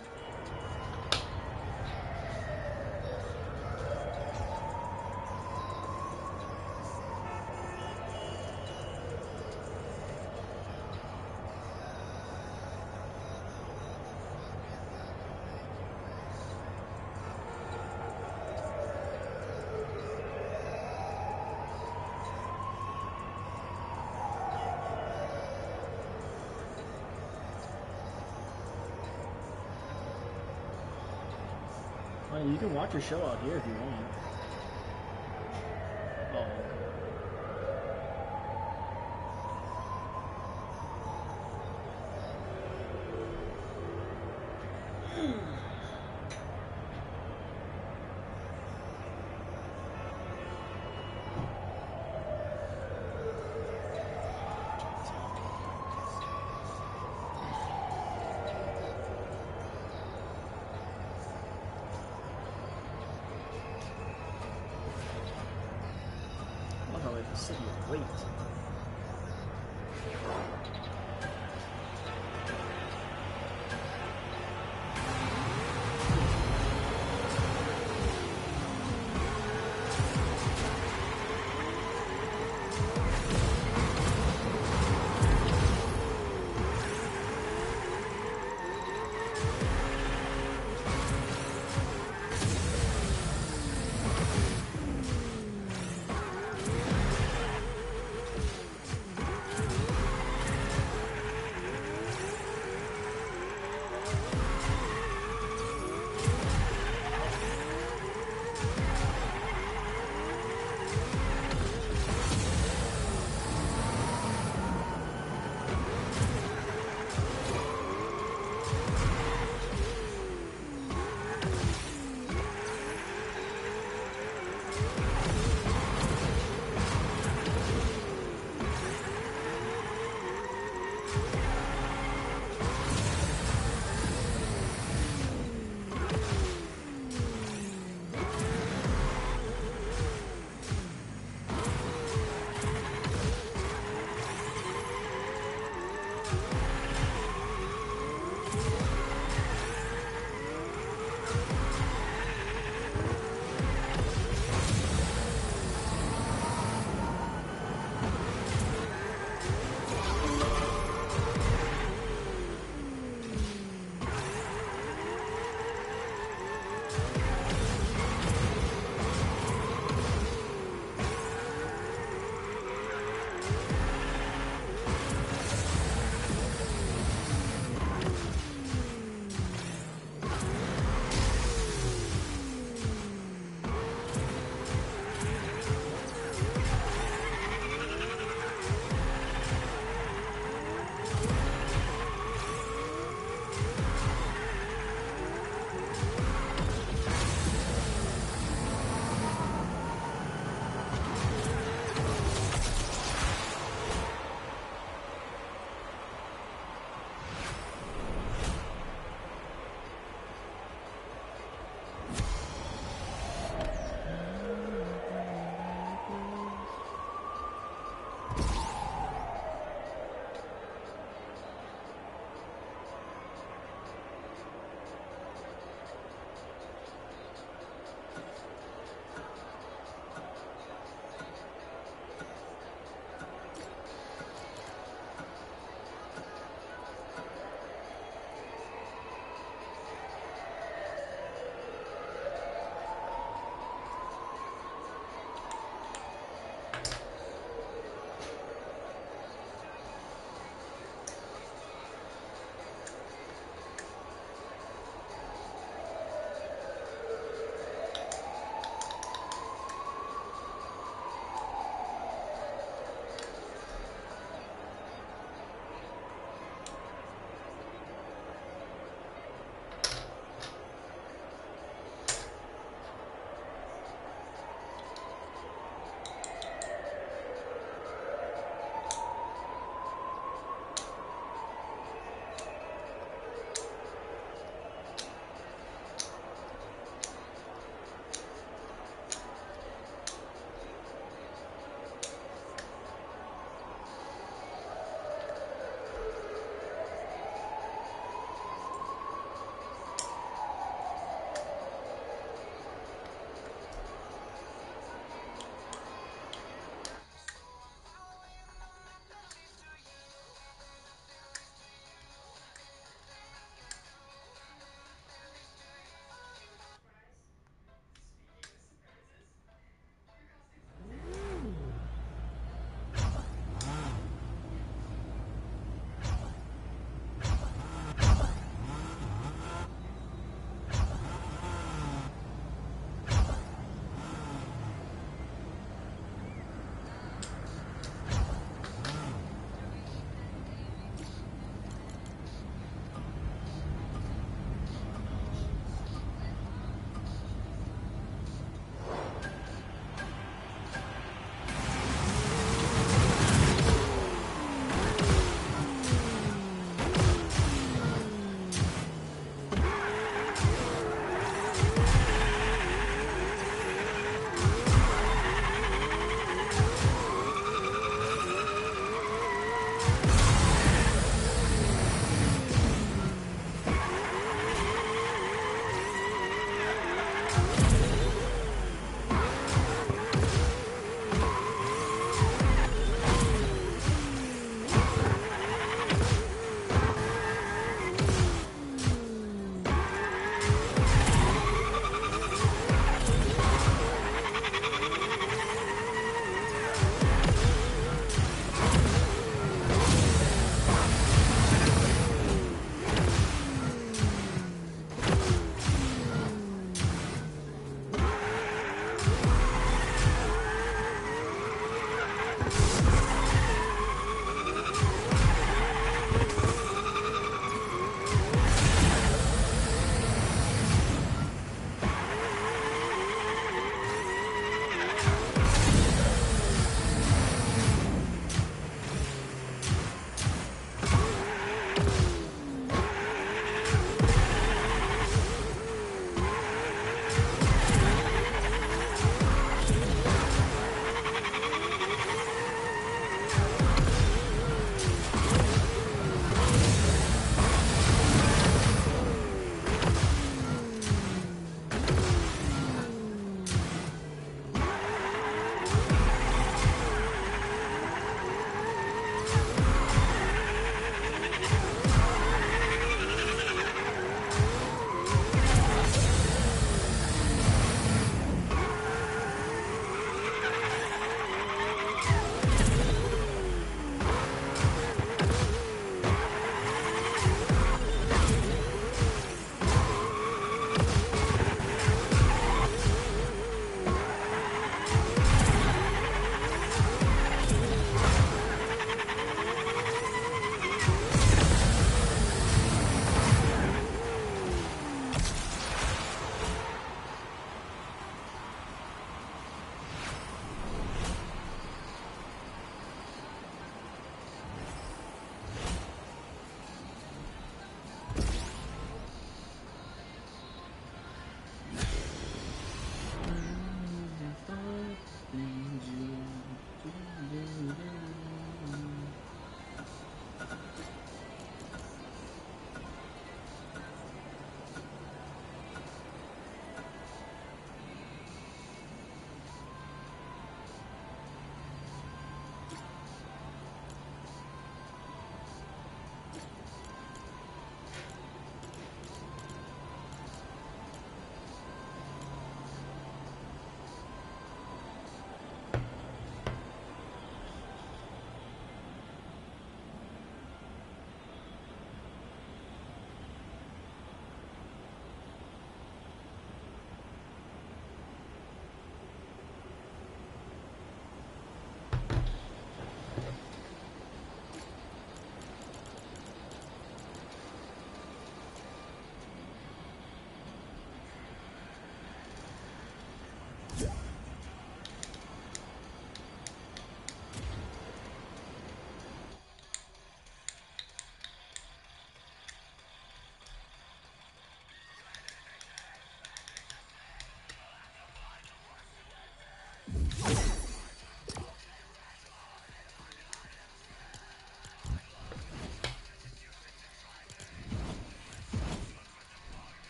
Well, you can watch your show out here if you want. Oh, okay. Look how it's sitting with weight.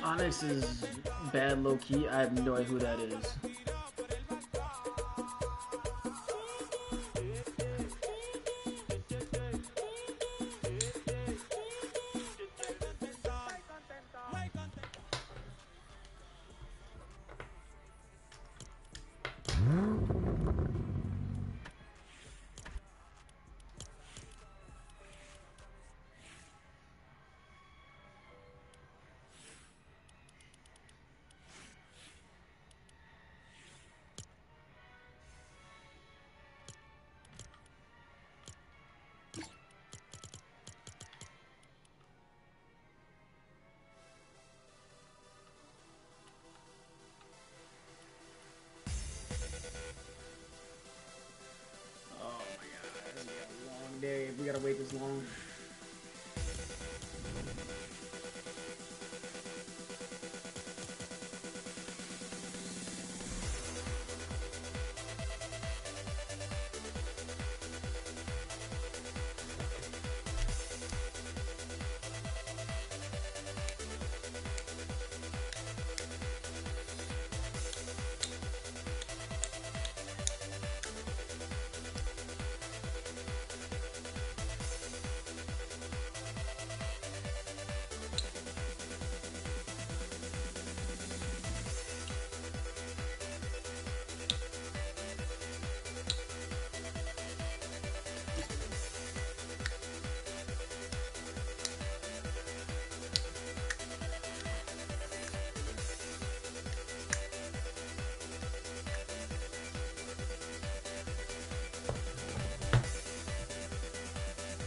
Onyx is bad low key. I have no idea who that is. We gotta wait this long.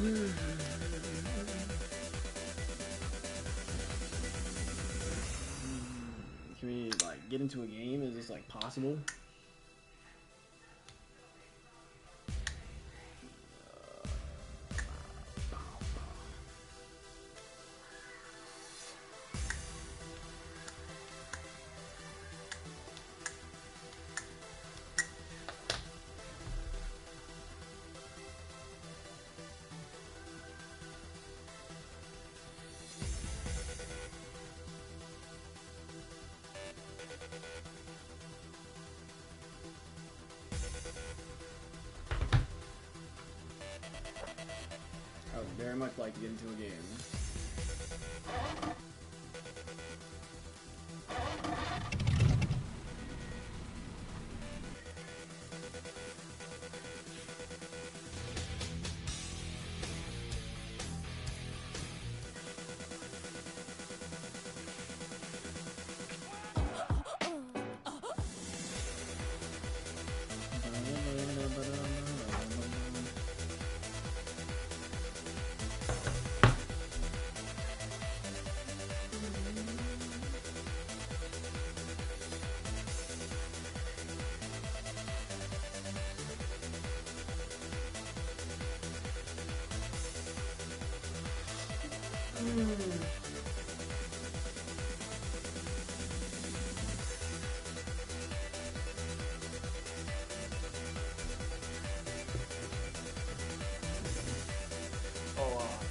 Can we like get into a game? Is this like possible? I would very much like to get into a game.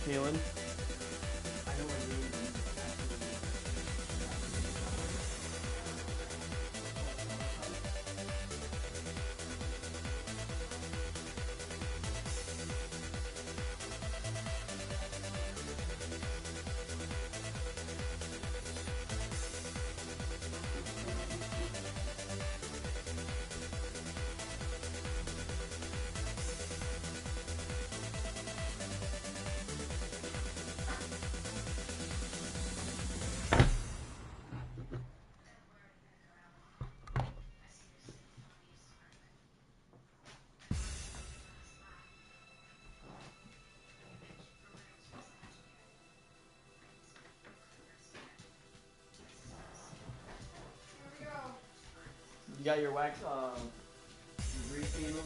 Feeling. You got your wax grease candle?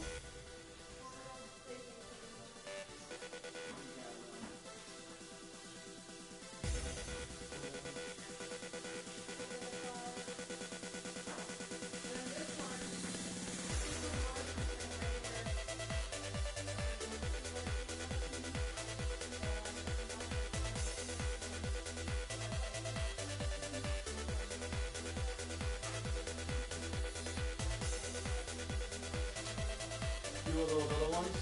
few of those other ones.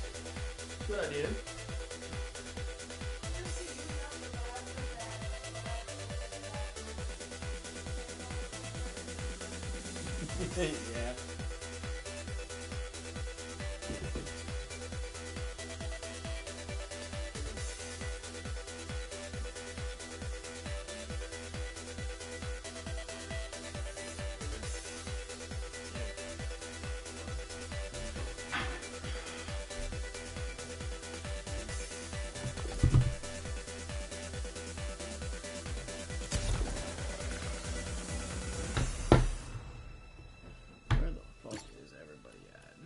Good idea. Yeah. Where the fuck is everybody at?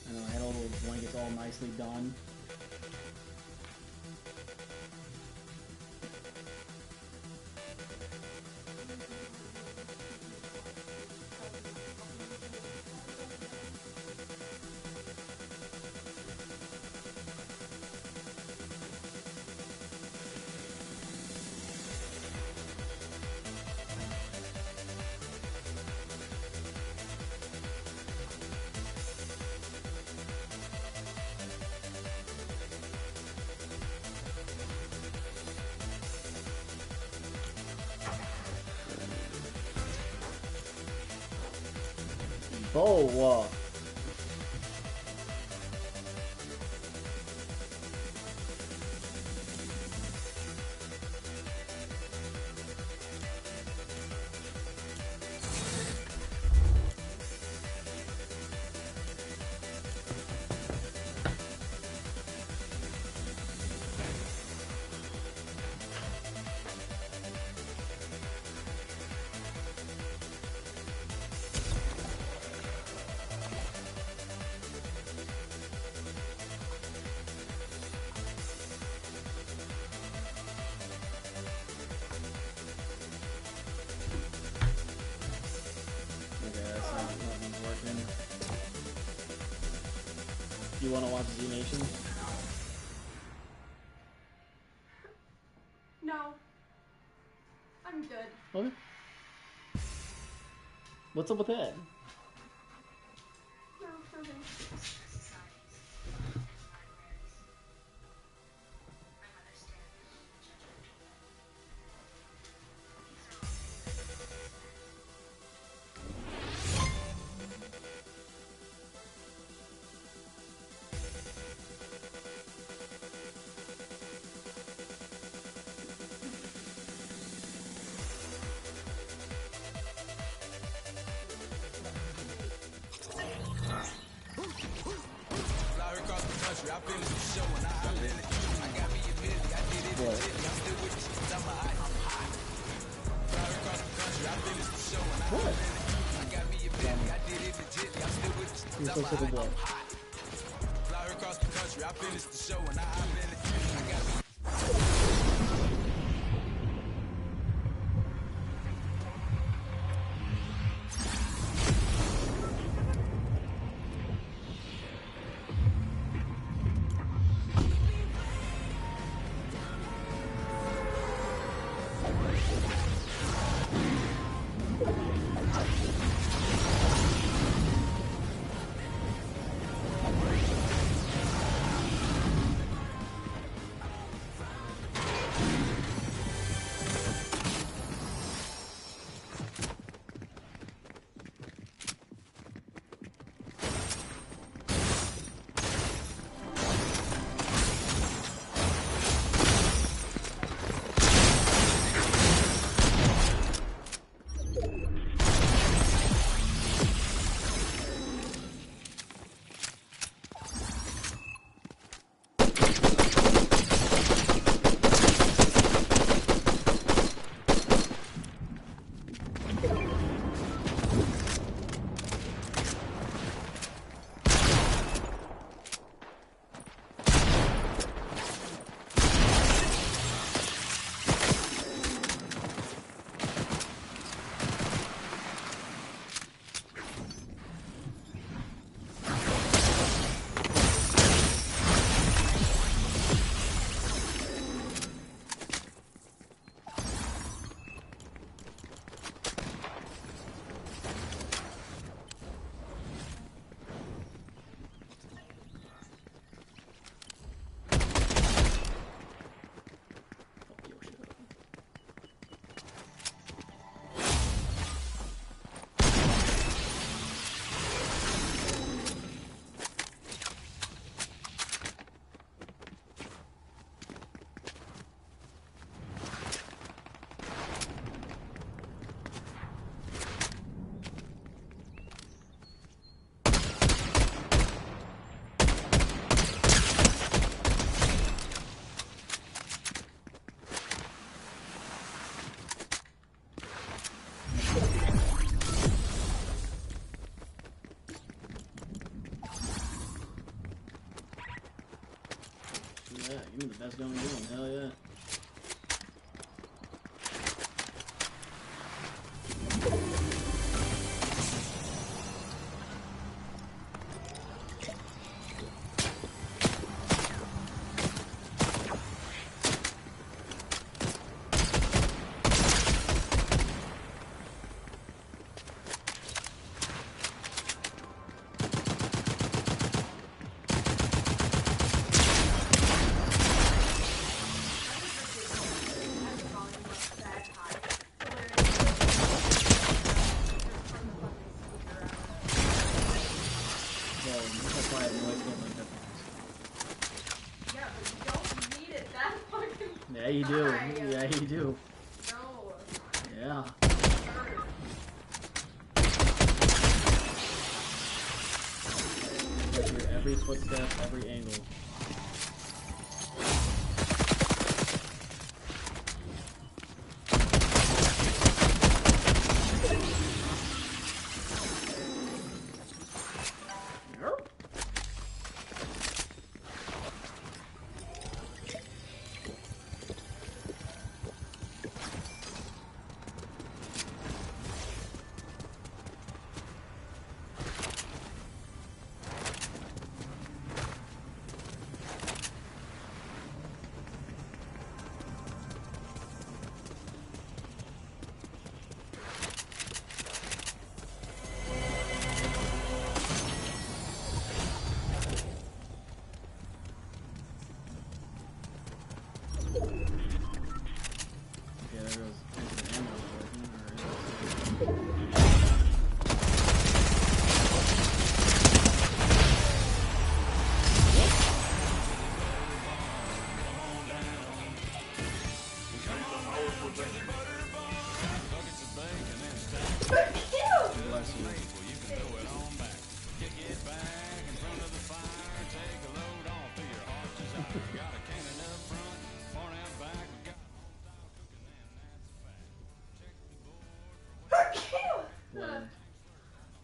I know, I had all those blankets all nicely done. Oh, you want to watch Z Nation? No. I'm good. Okay. What's up with that? No, nothing. You're so sick of blood. Fly across the country, I finished the show and I've been Yeah, give me the best gun in the game. Hell yeah. Yeah, you do. Yeah, you do. No. Yeah. Like your every footstep, every angle.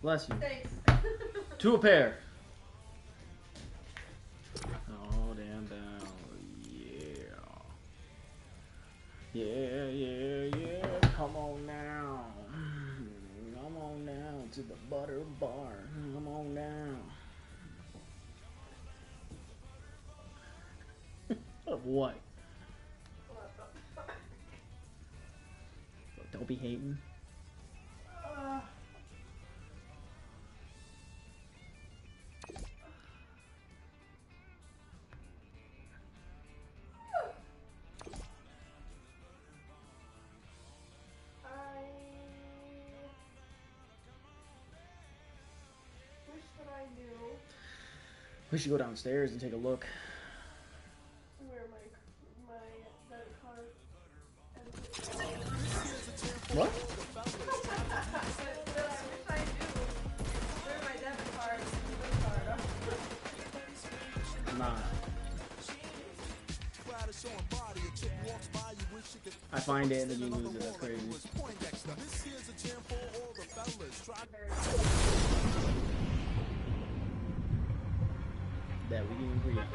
Bless you. Thanks. To a pair. Oh, damn down. Yeah. Yeah. Come on now. Come on now to the butter bar. Come on now. Of what? Don't be hating. We should go downstairs and take a look. Where my debit card. What? I wish I knew where my debit card and credit card are. Nah. I find it and then you lose it. That's crazy. That we can agree on.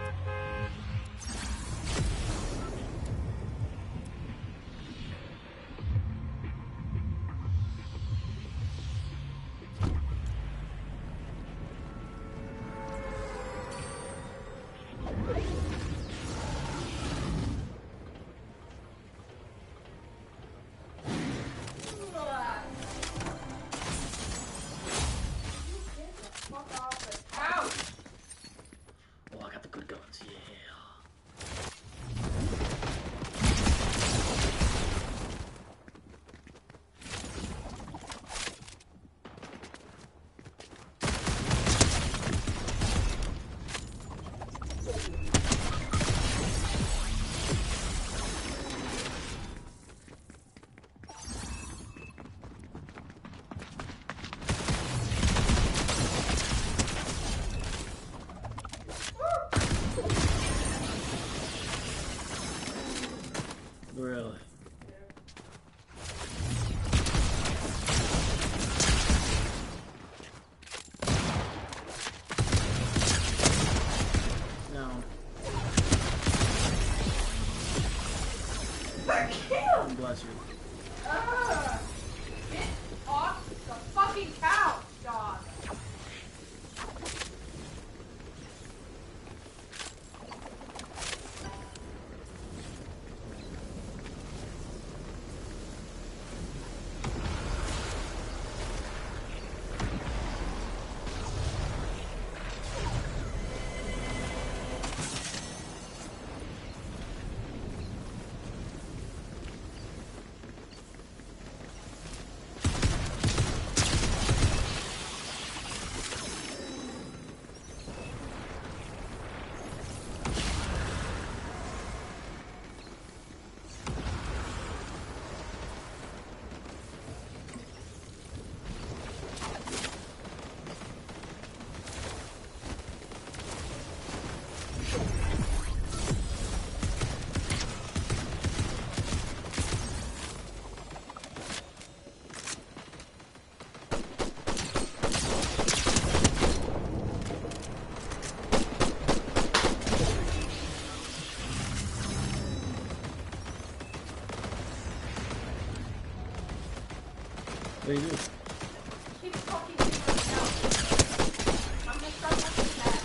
Oh, I got the good guns, yeah. bless you. Get off the fucking couch, dog. What do you do? Keep fucking doing that. I'm gonna start watching that.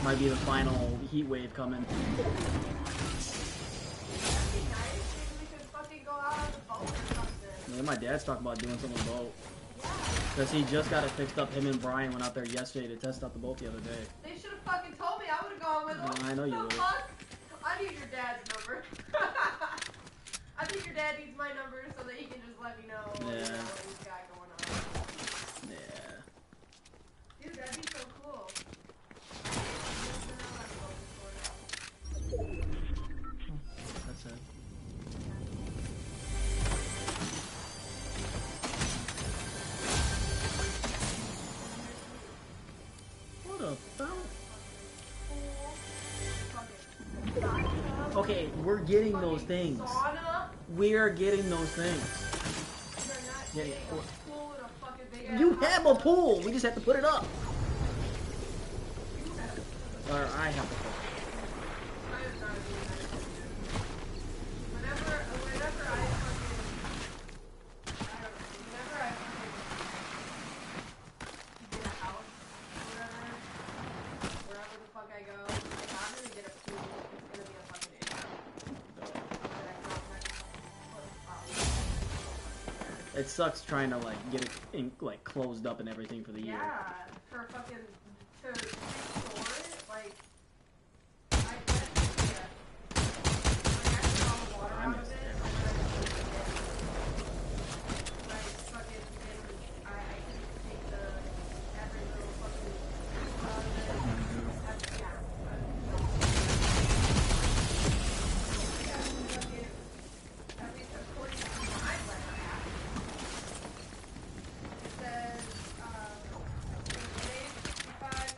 Might be the final heat wave coming. Yeah, my dad's talking about doing something with the boat. Because he just got it fixed up. Him and Brian went out there yesterday to test out the boat the other day. They should have fucking told me. I would have gone with them. I know you would. I need your dad's number. I think your dad needs my number so that he can just let me know what he's got going on. Yeah. Dude, that'd be so cool. That's it. What about? Okay, we're getting those things. Sauna We're getting those things. You're not getting a pool in a fucking big ass You hot have a tub. pool. We just have to put it up. Or I have to put it up. It sucks trying to like get it like closed up and everything for the year. Yeah, for fucking to restore it, like I guess yeah. Like I took all the water out of it. Like fucking I can take the every little fucking out of it. Yeah, at least according to my letter app. It says, today's 65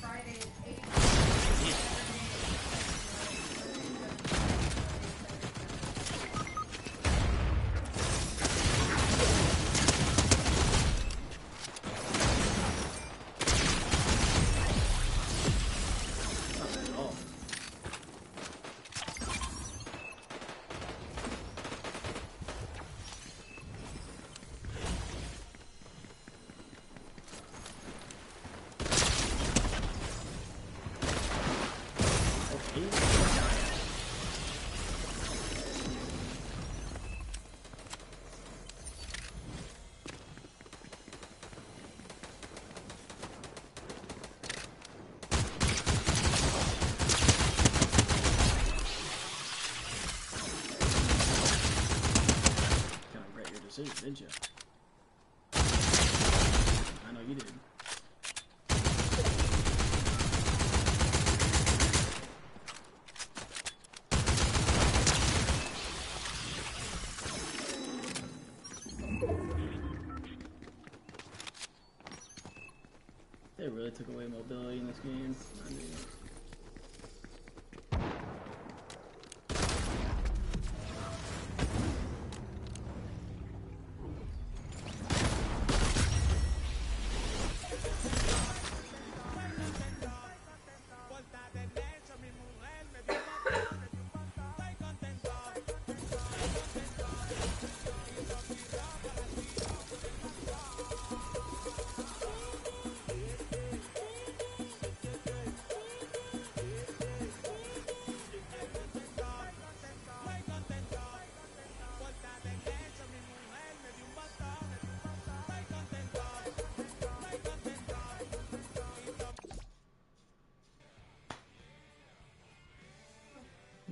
Friday is 8. decision, didn't you? I know you did. They really took away mobility in this game. I mean,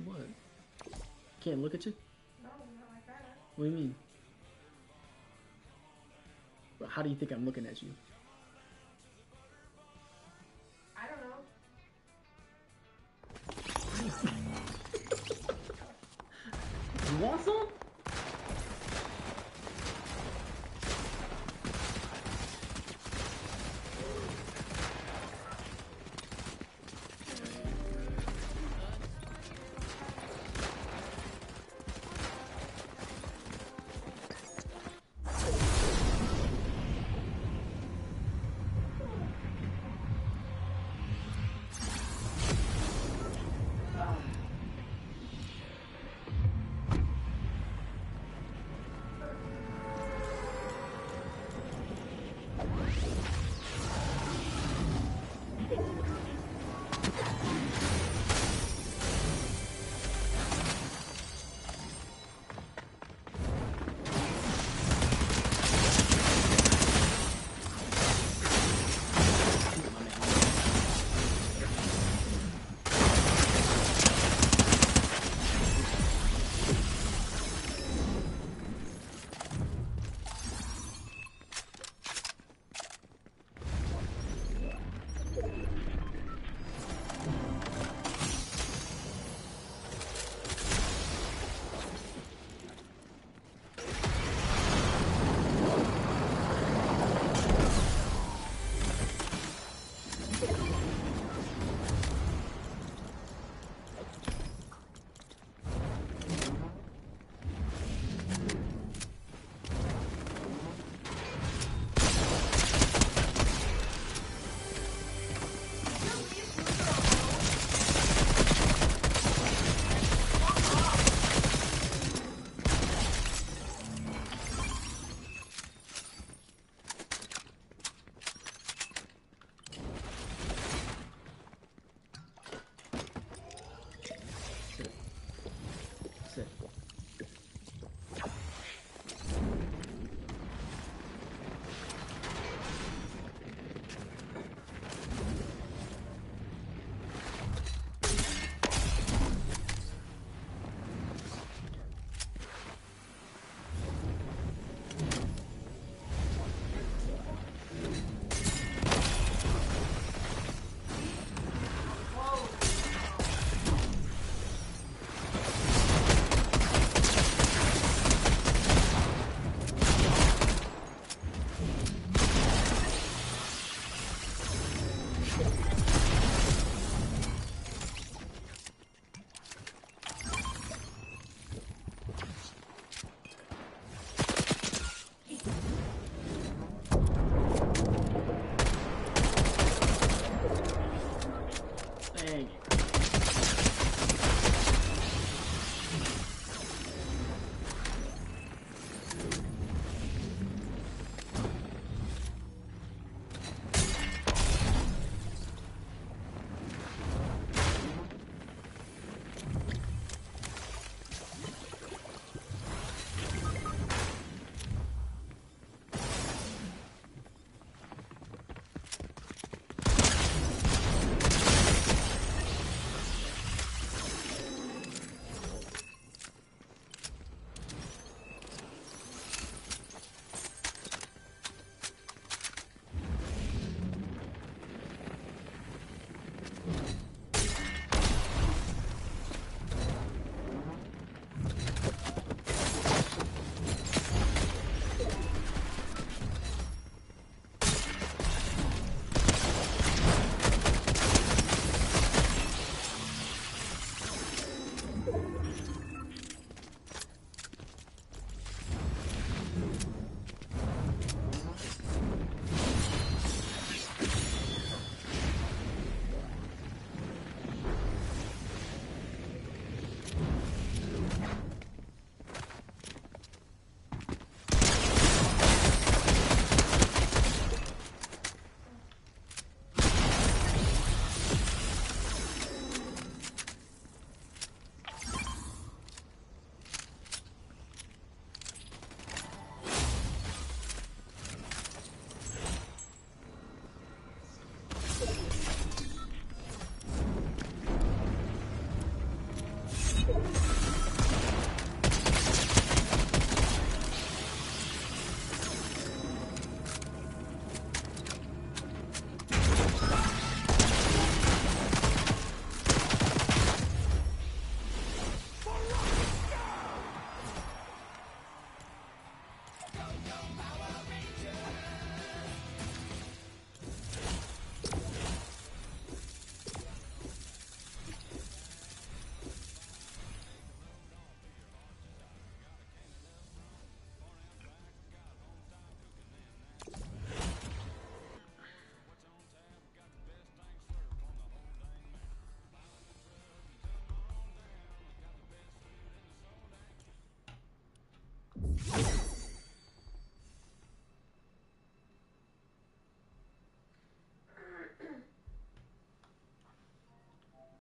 what? Can't look at you? No, not like that. What do you mean? Well, how do you think I'm looking at you? I don't know. You want some? You